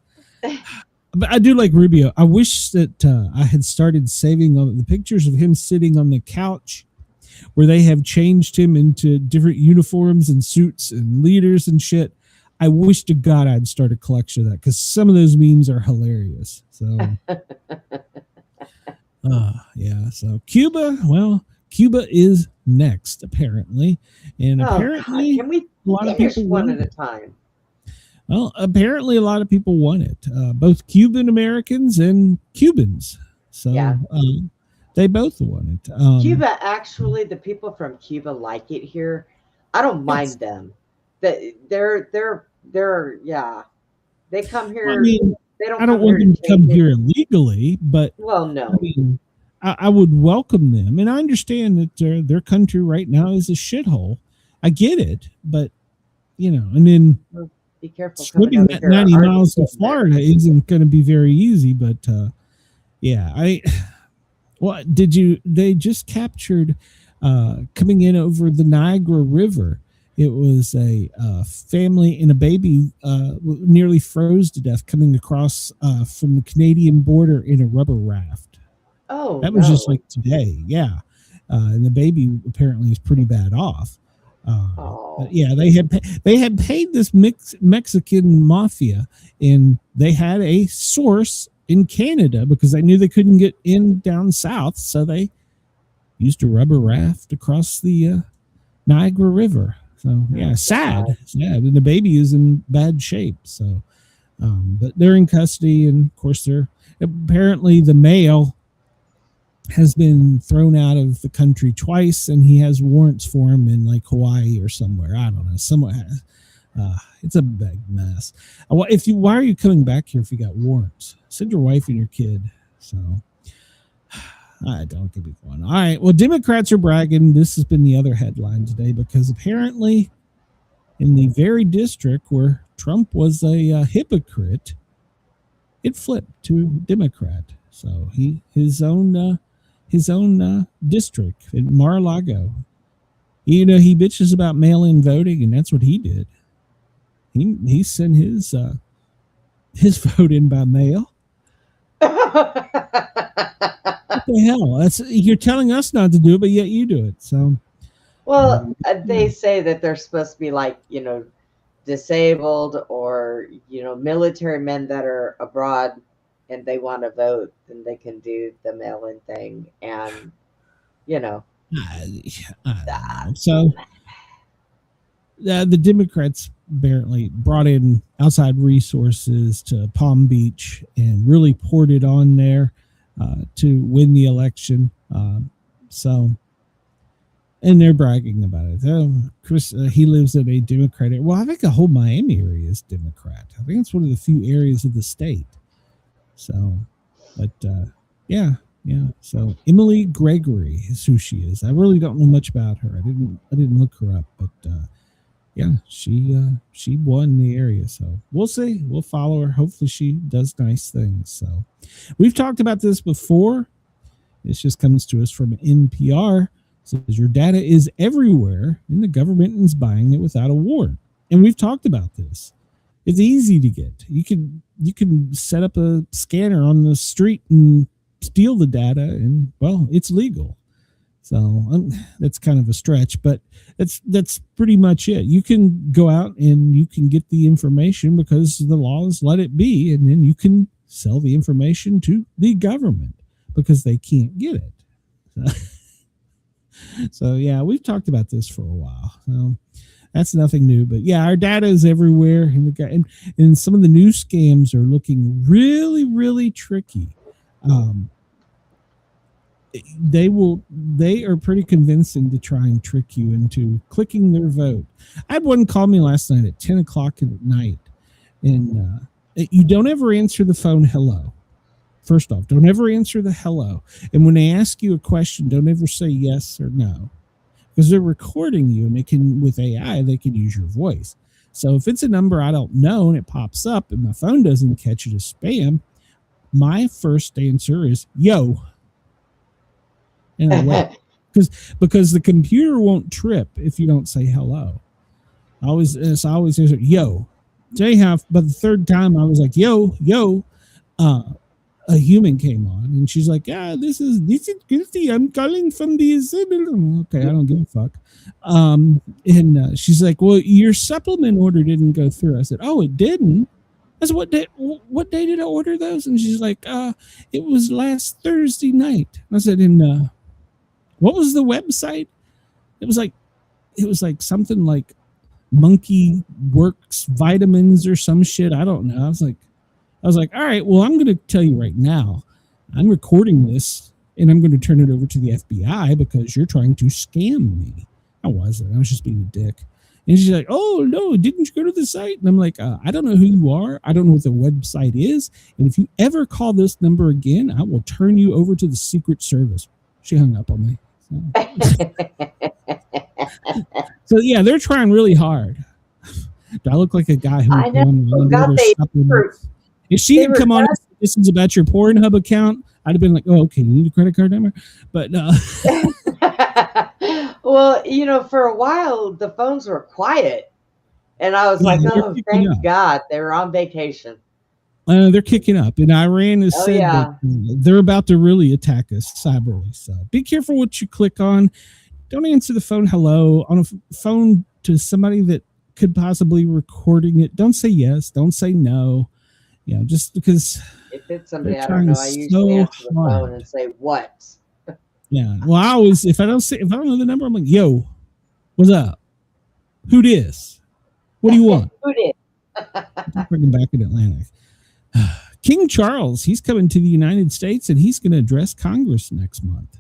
But I do like Rubio. I wish that I had started saving the pictures of him sitting on the couch where they have changed him into different uniforms and suits and leaders and shit. I wish to God I'd start a collection of that because some of those memes are hilarious. So, yeah. So Cuba is next apparently, and apparently can we a lot of finish people one want at a it. time? Well, apparently a lot of people want it, both Cuban Americans and Cubans. So Yeah. they both want it. Cuba, actually, the people from Cuba like it here. I don't mind them. They're yeah. They come here. I mean, they don't. I don't come want here them to to come take it. here illegally, but Well, no. I mean, I would welcome them, and I understand that their country right now is a shithole. I get it, but and then Be careful. coming swimming over that here. 90 Ours miles is to getting there. Florida isn't going to be very easy. But yeah, they just captured coming in over the Niagara River. It was a family and a baby nearly froze to death coming across from the Canadian border in a rubber raft. Oh, That was no. just like today, yeah. And the baby apparently is pretty bad off. But yeah, they had paid this Mexican mafia, and they had a source in Canada because they knew they couldn't get in down south, so they used a rubber raft across the Niagara River. So yeah, sad, and the baby is in bad shape. So, but they're in custody, and of course apparently the male has been thrown out of the country twice, and he has warrants for him in like Hawaii or somewhere. I don't know. Somewhere. It's a big mess. Why are you coming back here if you got warrants? Send your wife and your kid. So I don't give me one. All right. Well, Democrats are bragging. This has been the other headline today because apparently in the very district where Trump was a hypocrite, it flipped to Democrat. So his own district in Mar-a-Lago. He bitches about mail-in voting, and that's what he did. He sent his vote in by mail. What the hell? You're telling us not to do it, but yet you do it. So, Well, they say that they're supposed to be like, disabled or, military men that are abroad and they want to vote, then they can do the mail-in thing. And, I don't know. So the Democrats apparently brought in outside resources to Palm Beach and really poured it on there to win the election. And they're bragging about it. Chris, he lives in a Democratic. Well, I think the whole Miami area is Democrat. I think it's one of the few areas of the state. So, but yeah. So Emily Gregory is who she is. I really don't know much about her. I didn't look her up, but yeah, she won the area. So we'll see. We'll follow her. Hopefully she does nice things. So we've talked about this before. This just comes to us from NPR. It says your data is everywhere and the government is buying it without a warrant. And we've talked about this. It's easy to get. You can set up a scanner on the street and steal the data, and well, it's legal. So that's kind of a stretch, but that's pretty much it. You can go out and you can get the information because the laws let it be, and then you can sell the information to the government because they can't get it. So yeah, we've talked about this for a while. So that's nothing new, but yeah, our data is everywhere, and some of the new scams are looking really, really tricky. They are pretty convincing to try and trick you into clicking their vote. I had one call me last night at 10 o'clock at night, and you don't ever answer the phone hello. First off, don't ever answer the hello. And when they ask you a question, don't ever say yes or no, because they're recording you, and they can, with AI, they can use your voice. So if it's a number I don't know and it pops up and my phone doesn't catch it as spam, my first answer is yo. And I wait, because the computer won't trip if you don't say hello. I always answer yo. So anyhow, but the third time I was like yo, a human came on, and she's like, "Yeah, this is Christy. I'm calling from the okay, I don't give a fuck." And she's like, "Well, your supplement order didn't go through." I said, "Oh, it didn't." I said, "What day did I order those?" And she's like, "It was last Thursday night." I said, "And what was the website?" It was like something like Monkey Works Vitamins or some shit. I don't know. I was like, all right, well, I'm going to tell you right now, I'm recording this and I'm going to turn it over to the FBI because you're trying to scam me. I wasn't. I was just being a dick. And she's like, oh, no, didn't you go to the site? And I'm like, I don't know who you are. I don't know what the website is. And if you ever call this number again, I will turn you over to the Secret Service. She hung up on me. So yeah, they're trying really hard. Do I look like a guy who I know. If she had come on and said, this is about your Pornhub account, I'd have been like, oh, okay, you need a credit card number? But well, for a while the phones were quiet, and I was like, oh, thank God they were on vacation. They're kicking up, and Iran has said that they're about to really attack us cyberly. So be careful what you click on. Don't answer the phone hello on a phone to somebody that could possibly be recording it. Don't say yes. Don't say no. Just because if it's somebody I don't know, I usually answer the phone and say what. Yeah. Well, if I don't know the number, I'm like, yo, what's up? Who this? What do you want? Who this? I'm back in Atlantic. King Charles, he's coming to the United States and he's going to address Congress next month.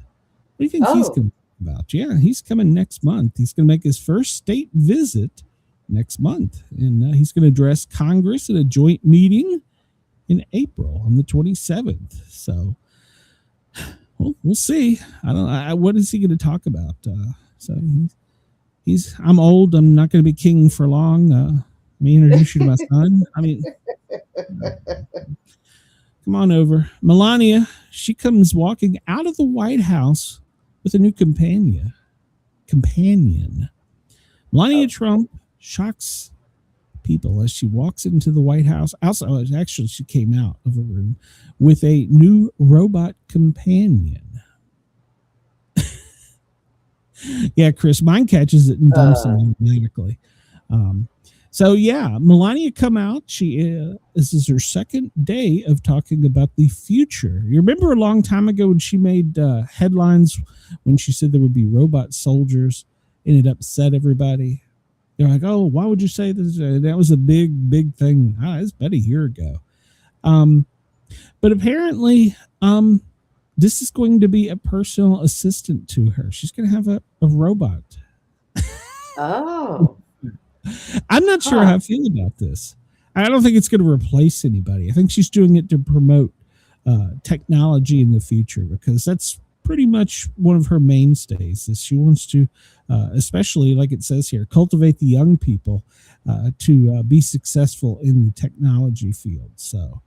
What do you think he's going to talk about? Yeah, he's coming next month. He's going to make his first state visit next month, and he's going to address Congress at a joint meeting in April on the 27th. So we'll see. I don't know. What is he going to talk about? So I'm old. I'm not going to be king for long. Let me introduce you to my son. I mean, come on over. Melania, she comes walking out of the White House with a new companion. Melania Trump shocks people as she walks into the White House. Actually, she came out of a room with a new robot companion. Yeah, Chris, mine catches it and dumps it automatically. So yeah, Melania come out. This is her second day of talking about the future. You remember a long time ago when she made headlines when she said there would be robot soldiers, and it upset everybody. They're like, oh, why would you say this? That was a big thing. It's about a year ago. But apparently, this is going to be a personal assistant to her. She's going to have a robot. Oh. I'm not sure how I feel about this. I don't think it's going to replace anybody. I think she's doing it to promote technology in the future, because that's pretty much one of her mainstays. Is she wants to, especially like it says here, cultivate the young people to be successful in the technology field. So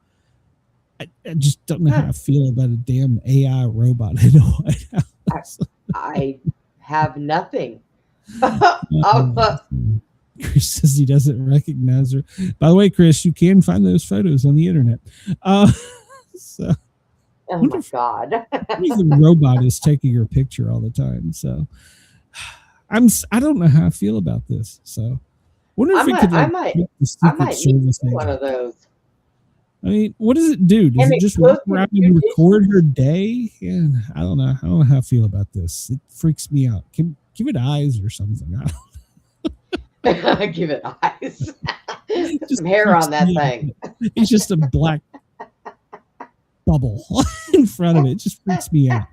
I just don't know how I feel about a damn AI robot in the White House. I have nothing. Chris says he doesn't recognize her. By the way, Chris, you can find those photos on the internet. So Oh my God. the robot is taking your picture all the time. So I don't know how I feel about this. So wonder if I might need one of those. I mean, what does it do? Does And it it just goes walk around through and record dishes. her day? Yeah, I don't know. I don't know how I feel about this. It freaks me out. Give it eyes or something. I don't Give it eyes. Put Just some hair freaks on that me out. thing. It's just a black bubble in front of it. It just freaks me out.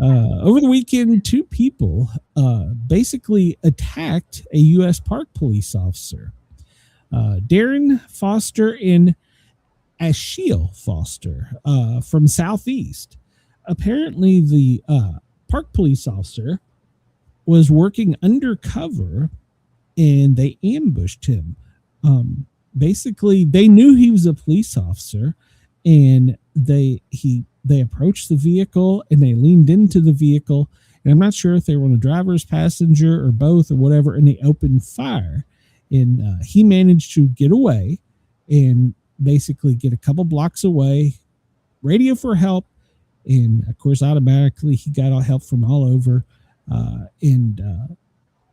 Over the weekend, 2 people basically attacked a U.S. Park police officer. Darren Foster and Ashiel Foster from Southeast. Apparently, the park police officer was working undercover and they ambushed him. Basically, they knew he was a police officer, and they approached the vehicle and they leaned into the vehicle. And I'm not sure if they were on a driver's passenger or both or whatever, and they opened fire. And he managed to get away and basically get a couple blocks away, radio for help, and of course, automatically he got all help from all over.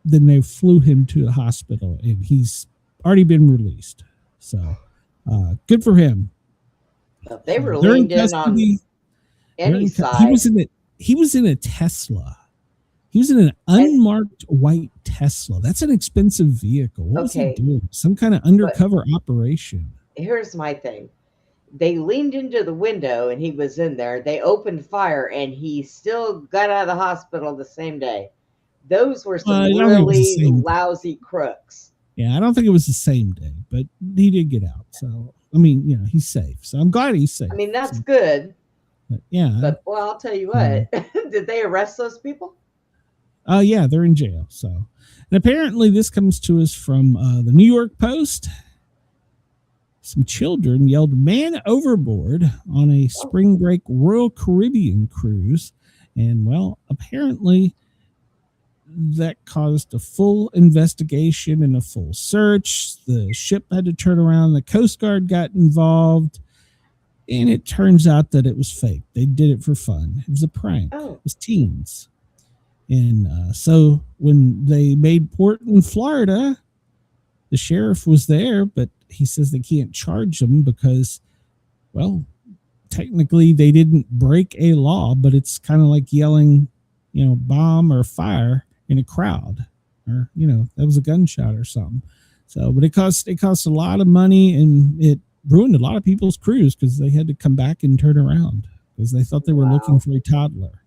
Then they flew him to the hospital, and he's already been released. So good for him. If they were They're in leaned in on custody. any He side. was in a Tesla. He was in an unmarked white Tesla. That's an expensive vehicle. What was he Okay. doing? Some kind of undercover operation. Here's my thing. They leaned into the window and he was in there. They opened fire and he still got out of the hospital the same day. Those were some I don't think it was the really same- lousy crooks. Yeah, I don't think it was the same day, but he did get out. So, I mean, he's safe. So I'm glad he's safe. I mean, that's So, good. but yeah. But, well, I'll tell you what. Did they arrest those people? Yeah, they're in jail. So, and apparently this comes to us from the New York Post. Some children yelled "man overboard" on a spring break Royal Caribbean cruise. And well, apparently that caused a full investigation and a full search. The ship had to turn around. The Coast Guard got involved. And it turns out that it was fake. They did it for fun. It was a prank. Oh. It was teens. And so when they made port in Florida, the sheriff was there, but he says they can't charge them because, well, technically they didn't break a law, but it's kind of like yelling, bomb or fire in a crowd, or, that was a gunshot or something. So, but it cost a lot of money, and it ruined a lot of people's cruise because they had to come back and turn around because they thought they were looking for a toddler.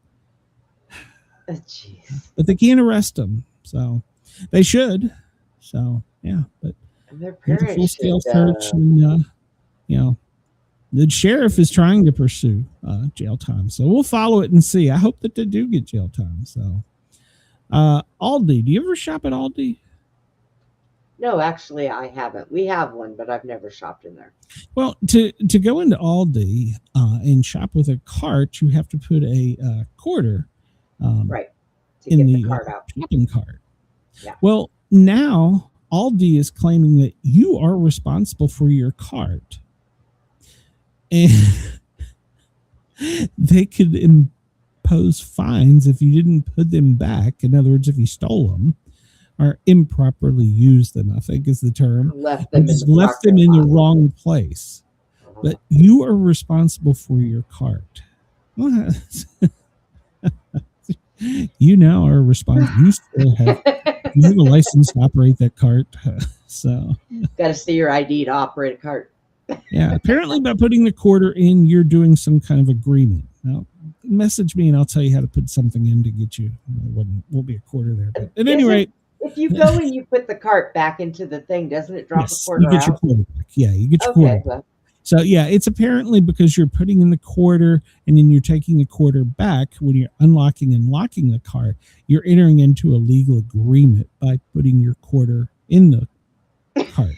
Jeez. But they can't arrest them, so they should. So yeah, but Their there's a parents full-scale should, search, and the sheriff is trying to pursue jail time. So we'll follow it and see. I hope that they do get jail time. So Aldi, do you ever shop at Aldi? No, actually, I haven't. We have one, but I've never shopped in there. Well, to go into Aldi and shop with a cart, you have to put a quarter Right. To in get the the card out. shopping cart. Yeah. Well, now Aldi is claiming that you are responsible for your cart, and they could impose fines if you didn't put them back. In other words, if you stole them or improperly used them, I think is the term. Left them in Just the left them in the parking lot. wrong place. But you are responsible for your cart. You now are responsible. You still have a license to operate that cart. So Got to see your ID to operate a cart. yeah, apparently by putting the quarter in, you're doing some kind of agreement. Now, message me and I'll tell you how to put something in to get you. Won't be a quarter there. But at any rate, If you go and you put the cart back into the thing, doesn't it drop yes, a quarter you get your out? quarter back. Yeah, you get your quarter Okay. back. Well, So yeah, it's apparently because you're putting in the quarter and then you're taking the quarter back when you're unlocking and locking the cart. You're entering into a legal agreement by putting your quarter in the cart.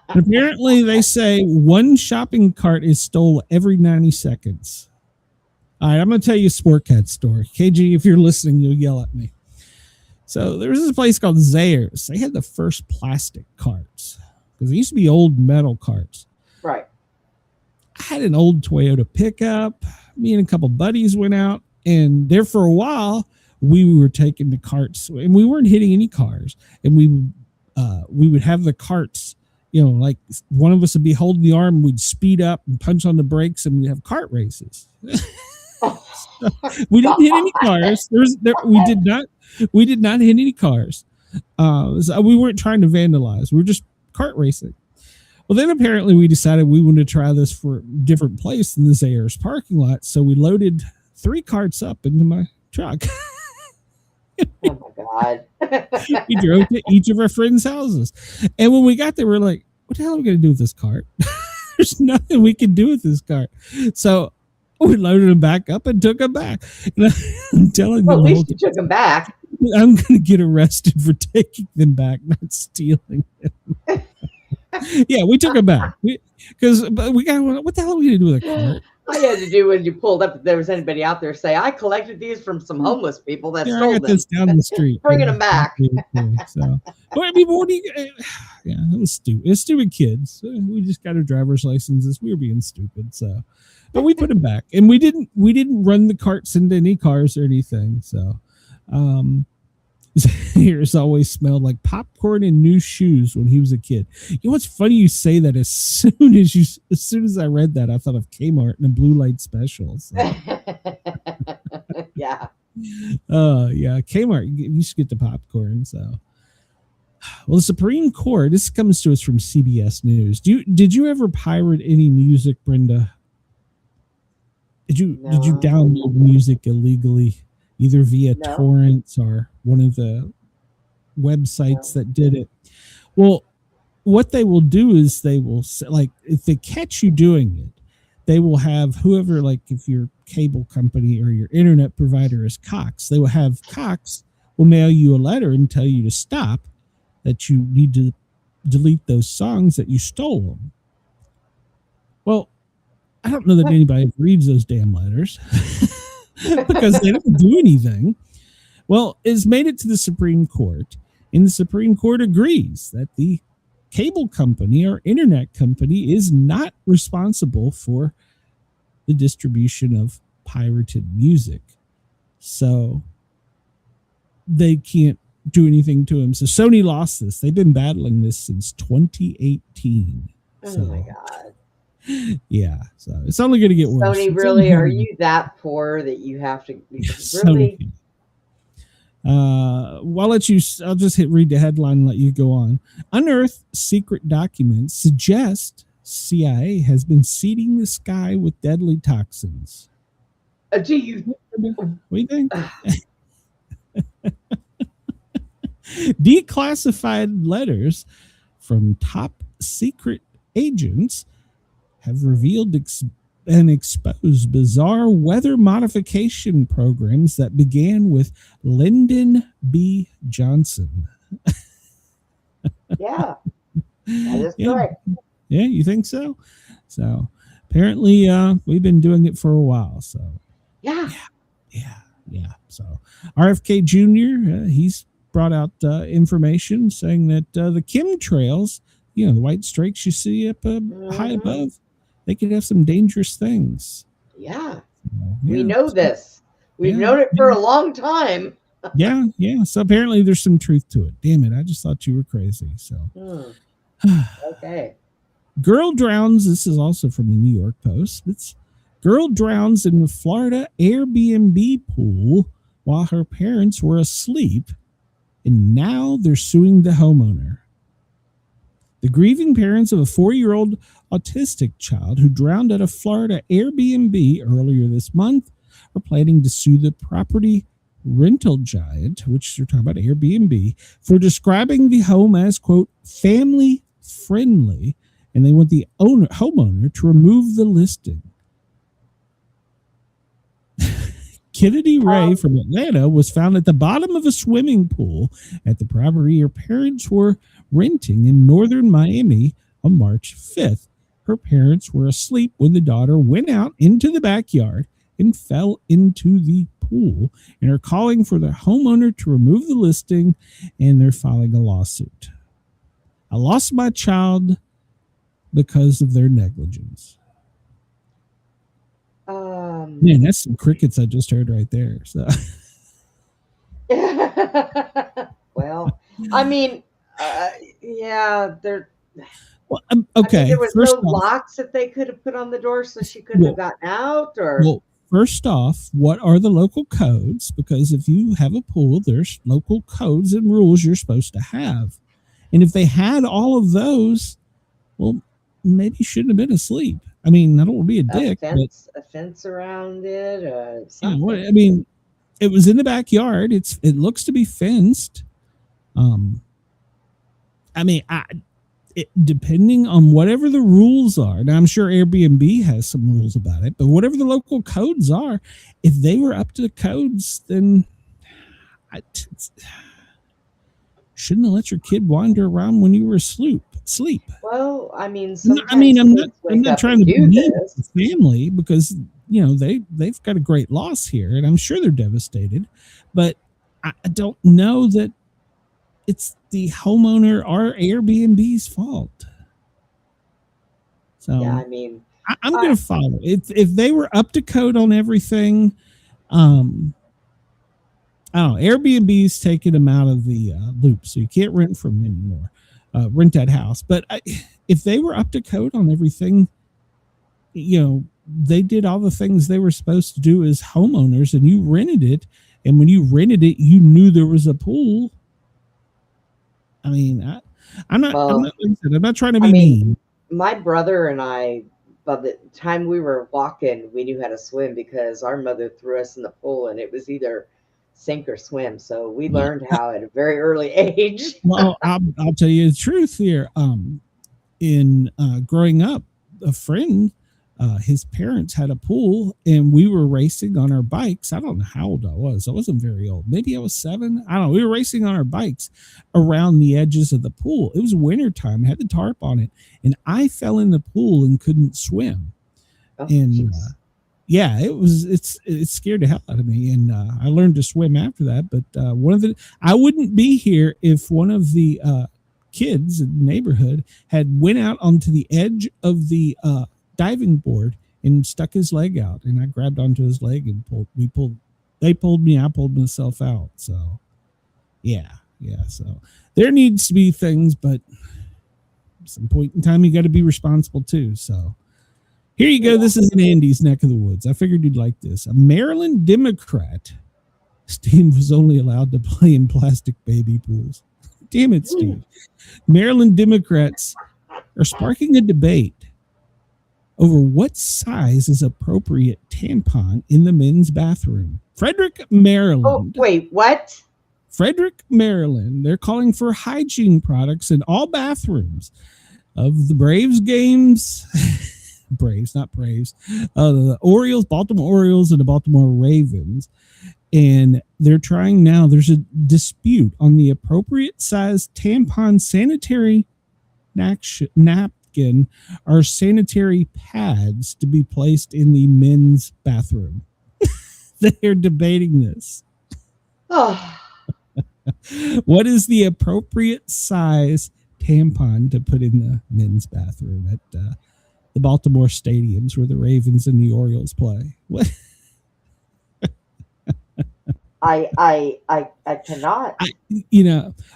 Apparently, they say one shopping cart is stole every 90 seconds. All right, I'm going to tell you a Sportcat story. KG, if you're listening, you'll yell at me. So there was this place called Zayers. They had the first plastic carts because they used to be old metal carts. Right. I had an old Toyota pickup. Me and a couple buddies went out, and there for a while, we were taking the carts, and we weren't hitting any cars. And we would have the carts, like one of us would be holding the arm, and we'd speed up and punch on the brakes, and we'd have cart races. So we didn't hit any cars. We did not hit any cars. So we weren't trying to vandalize. We were just kart racing. Well, then apparently we decided we wanted to try this for a different place than the Zayers parking lot. So we loaded 3 carts up into my truck. Oh my God. We drove to each of our friends' houses. And when we got there, we're like, what the hell are we going to do with this cart? There's nothing we can do with this cart. So we loaded them back up and took them back. And I'm telling Well, you, at least you took them back. I'm going to get arrested for taking them back, not stealing them. Yeah, we took them back because we got. What the hell are we going to do with a cart? All you had to do when you pulled up, if there was anybody out there, say, I collected these from some homeless people that I stole got them. this down the street. Bringing them back. So, but I mean, what do you? Yeah, it was stupid. It's stupid kids. We just got our driver's licenses. We were being stupid. So, but we put them back, and we didn't run the carts into any cars or anything. So, Here's always smelled like popcorn and new shoes when he was a kid. You know what's funny? You say that as soon as I read that, I thought of Kmart and a blue light special. So. Yeah. Yeah. Kmart, you should get the popcorn. So, well, the Supreme Court. This comes to us from CBS News. Did you ever pirate any music, Brenda? Did you download music illegally? Either via torrents or one of the websites that did it. Well, what they will do is they will, like, if they catch you doing it, they will have whoever, like if your cable company or your internet provider is Cox, they will have Cox will mail you a letter and tell you to stop, that you need to delete those songs that you stole them. Well, I don't know that anybody reads those damn letters. Because they don't do anything. Well, it's made it to the Supreme Court, and the Supreme Court agrees that the cable company or internet company is not responsible for the distribution of pirated music. So they can't do anything to him. So Sony lost this. They've been battling this since 2018. Oh so, my God. Yeah, so it's only going to get worse. Sony, really? Are you that poor that you have to really? I'll just read the headline and let you go on. Unearthed secret documents suggest CIA has been seeding the sky with deadly toxins. What do you think? Declassified letters from top secret agents have revealed and exposed bizarre weather modification programs that began with Lyndon B. Johnson. Yeah, that is correct. Yeah, you think so? So apparently we've been doing it for a while. So yeah. So RFK Jr., he's brought out information saying that the chemtrails, the white streaks you see up high above, they could have some dangerous things. Yeah. We know this. We've known it for a long time. Yeah. So apparently there's some truth to it. Damn it. I just thought you were crazy. So, okay. Girl drowns. This is also from the New York Post. Girl drowns in the Florida Airbnb pool while her parents were asleep, and now they're suing the homeowner. The grieving parents of a 4-year-old autistic child who drowned at a Florida Airbnb earlier this month are planning to sue the property rental giant, which they're talking about Airbnb, for describing the home as, quote, family friendly, and they want the homeowner to remove the listing. Kennedy Ray from Atlanta was found at the bottom of a swimming pool at the property her parents were renting in northern Miami on March 5th. Her parents were asleep when the daughter went out into the backyard and fell into the pool, and are calling for the homeowner to remove the listing, and they're filing a lawsuit. I lost my child because of their negligence. Man, that's some crickets I just heard right there. So, well, I mean, yeah, they're. well, I okay. mean, there was First no off, locks that they could have put on the door, so she couldn't have gotten out. Or well, first off, what are the local codes? Because if you have a pool, there's local codes and rules you're supposed to have. And if they had all of those, well, maybe you shouldn't have been asleep. I mean, I don't want to be a dick, a fence around it, but something. I mean, it was in the backyard. It looks to be fenced. I mean, depending on whatever the rules are, now I'm sure Airbnb has some rules about it, but whatever the local codes are, if they were up to the codes, then shouldn't have let your kid wander around when you were asleep. Well, I mean, I'm not trying to be mean to the family, because they've got a great loss here, and I'm sure they're devastated, but I don't know that it's the homeowner or Airbnb's fault. So yeah, I mean, I'm going to follow. If they were up to code on everything, I don't know, Airbnb's taking them out of the loop, so you can't rent from them anymore. Rent that house. But if they were up to code on everything, they did all the things they were supposed to do as homeowners, and you rented it. And when you rented it, you knew there was a pool. I mean, I'm not trying to be mean. My brother and I, by the time we were walking, we knew how to swim because our mother threw us in the pool, and it was either sink or swim. So we learned how at a very early age. Well, I'll tell you the truth here. In growing up, a friend, his parents had a pool, and we were racing on our bikes. I don't know how old I was. I wasn't very old. Maybe I was 7. I don't know. We were racing on our bikes around the edges of the pool. It was wintertime. I had the tarp on it, and I fell in the pool and couldn't swim. Oh, and yeah, it scared the hell out of me. And I learned to swim after that. But I wouldn't be here if one of the kids in the neighborhood had went out onto the edge of the diving board and stuck his leg out, and I grabbed onto his leg and they pulled me, I pulled myself out. So yeah. So there needs to be things, but at some point in time you got to be responsible too. So here you go. This is in Andy's neck of the woods. I figured you'd like this. A Maryland Democrat, Steve, was only allowed to play in plastic baby pools. Damn it, Steve. Maryland Democrats are sparking a debate over what size is appropriate tampon in the men's bathroom. Frederick, Maryland. Oh, wait, what? Frederick, Maryland. They're calling for hygiene products in all bathrooms of the Braves games. Braves, not Braves. The Orioles, Baltimore Orioles, and the Baltimore Ravens. And they're trying now, there's a dispute on the appropriate size tampon, sanitary napkin, or sanitary pads to be placed in the men's bathroom. They're debating this. Oh. What is the appropriate size tampon to put in the men's bathroom at the Baltimore stadiums where the Ravens and the Orioles play? What? I cannot.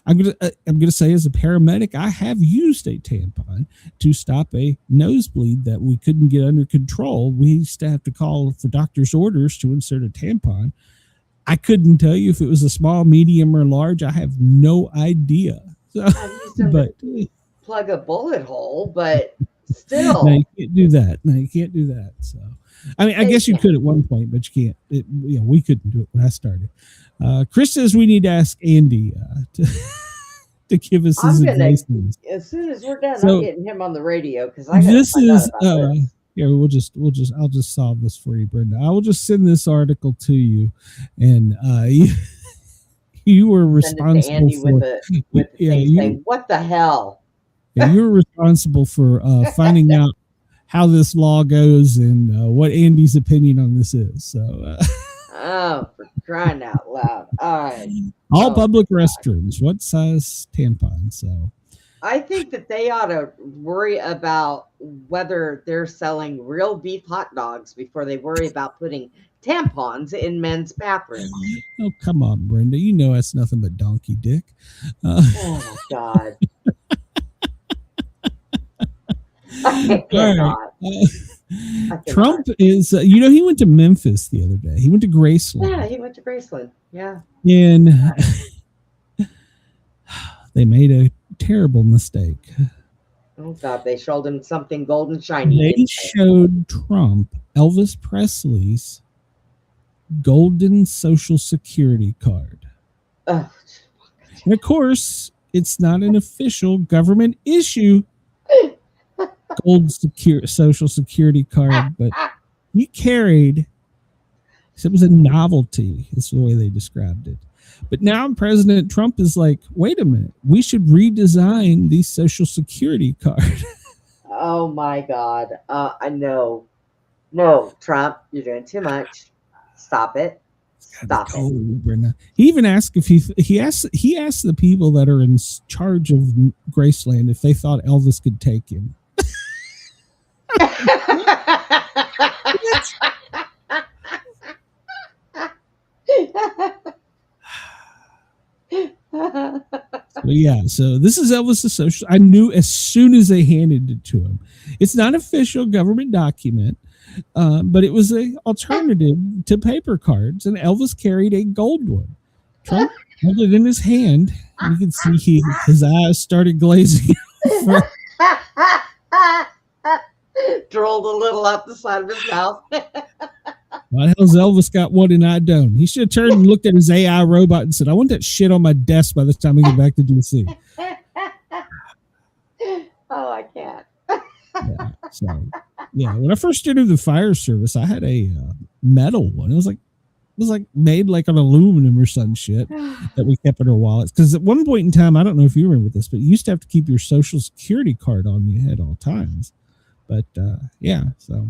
I'm gonna say, as a paramedic, I have used a tampon to stop a nosebleed that we couldn't get under control. We used to have to call for doctor's orders to insert a tampon. I couldn't tell you if it was a small, medium, or large. I have no idea. So, but plug a bullet hole, but still, no, you can't do that. So. I mean, I guess you could at one point, but you can't. We couldn't do it when I started. Chris says we need to ask Andy to give us his advice. As soon as we're done, so, I'm getting him on the radio because this is. I'll just solve this for you, Brenda. I will just send this article to you, and you were responsible Andy for. with saying, what the hell? Yeah, you're responsible for finding out how this law goes and what Andy's opinion on this is. So, Oh, for crying out loud! All right. all Oh, public restrooms, what size tampon? So, I think that they ought to worry about whether they're selling real beef hot dogs before they worry about putting tampons in men's bathrooms. oh come on, Brenda, you know that's nothing but donkey dick. Oh God! I cannot. Trump is, he went to Memphis the other day. He went to Graceland. Yeah, he went to Graceland. Yeah. And they made a terrible mistake. Oh God! They showed him something golden shiny. They showed Trump Elvis Presley's golden Social Security card. Ugh. And of course, it's not an official government issue Social Security card, but he carried, it was a novelty. That's the way they described it. But now President Trump is like, wait a minute, we should redesign the Social Security card. Oh my God! I know. No, Trump, you're doing too much. Stop it. Stop it. Brenda. He even asked if he asked the people that are in charge of Graceland if they thought Elvis could take him. So this is Elvis's social. I knew as soon as they handed it to him. It's not official government document, but it was an alternative to paper cards, and Elvis carried a gold one. Trump held it in his hand. You can see his eyes started glazing over. Drooled a little up the side of his mouth. Why the hell's Elvis got one and I don't? He should have turned and looked at his AI robot and said, I want that shit on my desk by the time we get back to DC. Oh, I can't. When I first entered the fire service, I had a metal one. It was like made like an aluminum or some shit that we kept in our wallets. Because at one point in time, I don't know if you remember this, but you used to have to keep your Social Security card on you at all times. But so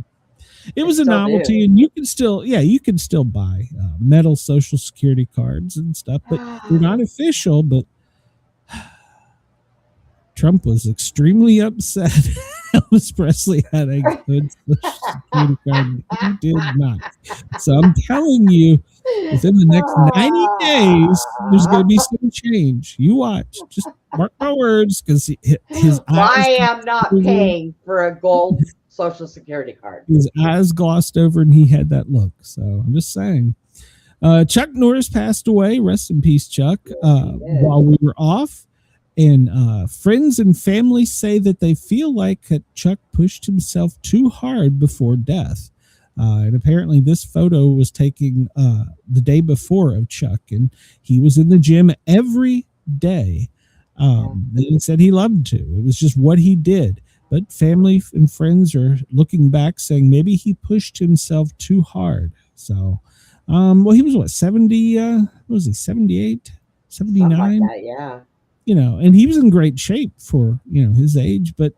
it was a novelty, and you can still buy metal Social Security cards and stuff, but they're not official. But Trump was extremely upset. Elvis Presley had a good Social Security card. He did not. So I'm telling you, within the next 90 days, there's going to be some change. You watch. Just mark my words, because his eyes. I am not paying for a gold Social Security card. His eyes glossed over, and he had that look. So I'm just saying. Chuck Norris passed away. Rest in peace, Chuck. While we were off. And friends and family say that they feel like Chuck pushed himself too hard before death. And apparently this photo was taken the day before of Chuck, and he was in the gym every day. He said he loved to. It was just what he did. But family and friends are looking back saying maybe he pushed himself too hard. So, he was what, 70? What was he, 78, 79? Something like that, yeah. And he was in great shape for, his age, but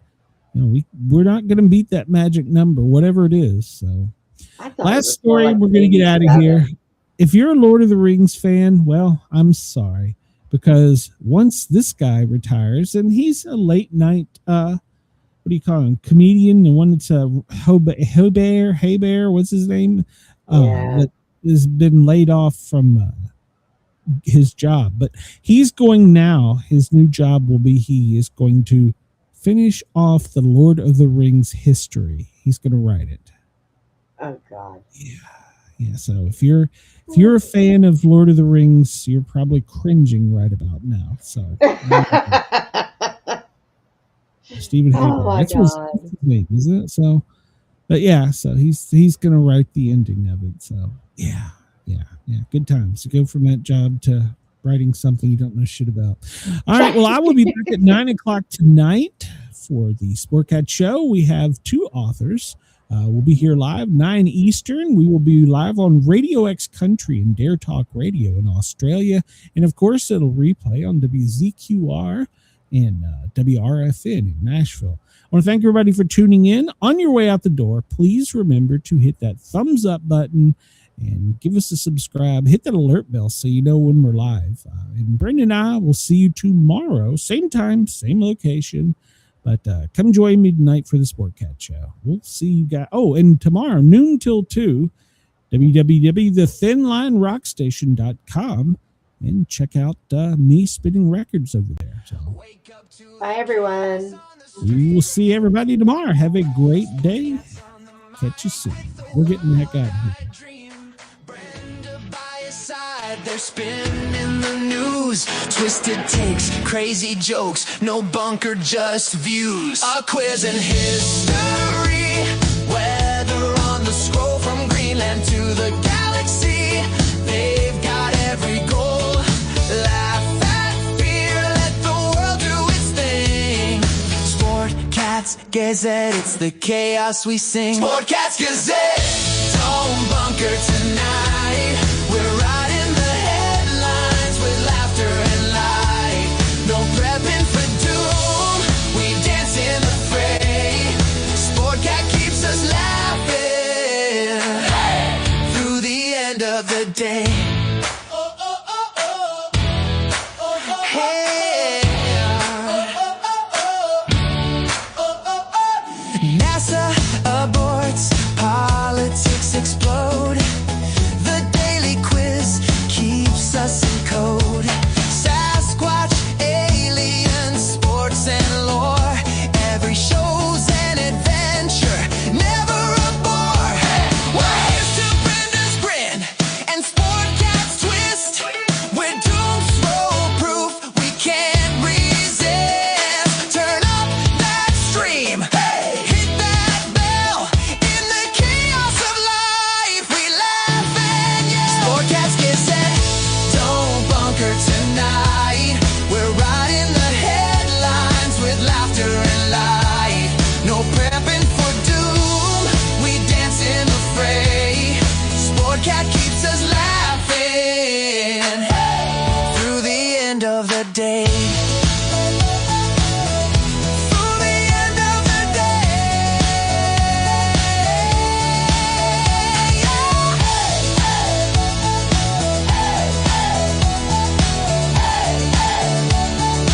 we're not going to beat that magic number, whatever it is. So last story, we're going to get out of here. If you're a Lord of the Rings fan, well, I'm sorry, because once this guy retires, and he's a late night, what do you call him? Comedian, the one that's Haybear, what's his name? That has been laid off from his job, but he's going now. His new job will be he is going to finish off the Lord of the Rings history. He's going to write it. Oh God. Yeah. So if you're a fan of Lord of the Rings, you're probably cringing right about now. So Stephen Hayden, that's his name, isn't it? So, but so he's going to write the ending of it. So yeah. Good times to go from that job to writing something you don't know shit about. All right. Well, I will be back at 9:00 tonight for the Sportcat show. We have two authors. We'll be here live 9 Eastern. We will be live on Radio X Country and Dare Talk Radio in Australia, and of course, it'll replay on WZQR and WRFN in Nashville. I want to thank everybody for tuning in. On your way out the door, please remember to hit that thumbs up button and give us a subscribe. Hit that alert bell so you know when we're live. And Brenda and I will see you tomorrow, same time, same location. But come join me tonight for the Sportcat Show. We'll see you guys. Oh, and tomorrow, noon till 2, www.thinlinerockstation.com, and check out me spinning records over there. So, Bye, everyone. we will see everybody tomorrow. Have a great day. Catch you soon. We're getting the heck out of here. Brenda by his side, they're spinning the news. Twisted takes, crazy jokes, no bunker, just views. A quiz in history, weather on the scroll from Greenland to the galaxy. They've got every goal. Laugh at fear, let the world do its thing. Sportcats Gazette, it's the chaos we sing. Sportcats Gazette, don't bunker tonight. We're riding the headlines with laughter and light. No prepping for doom, we dance in the fray. Sportcat keeps us laughing through the end of the day. Hey. NASA aborts, politics explode. The daily quiz keeps us in code. Sasquatch, aliens, sports and lore. Every show's an adventure, never a bore. We're here's to Brenda's grin and Sportcat's twist. We're doomsday-proof, we can't resist. Turn up that stream, hit that bell. In the chaos of life, we laugh and yell. Sportcats Gazette, don't bunker tonight. We're riding the headlines with laughter and light. No prepping for doom, we dance in the fray. Sportcat keeps us laughing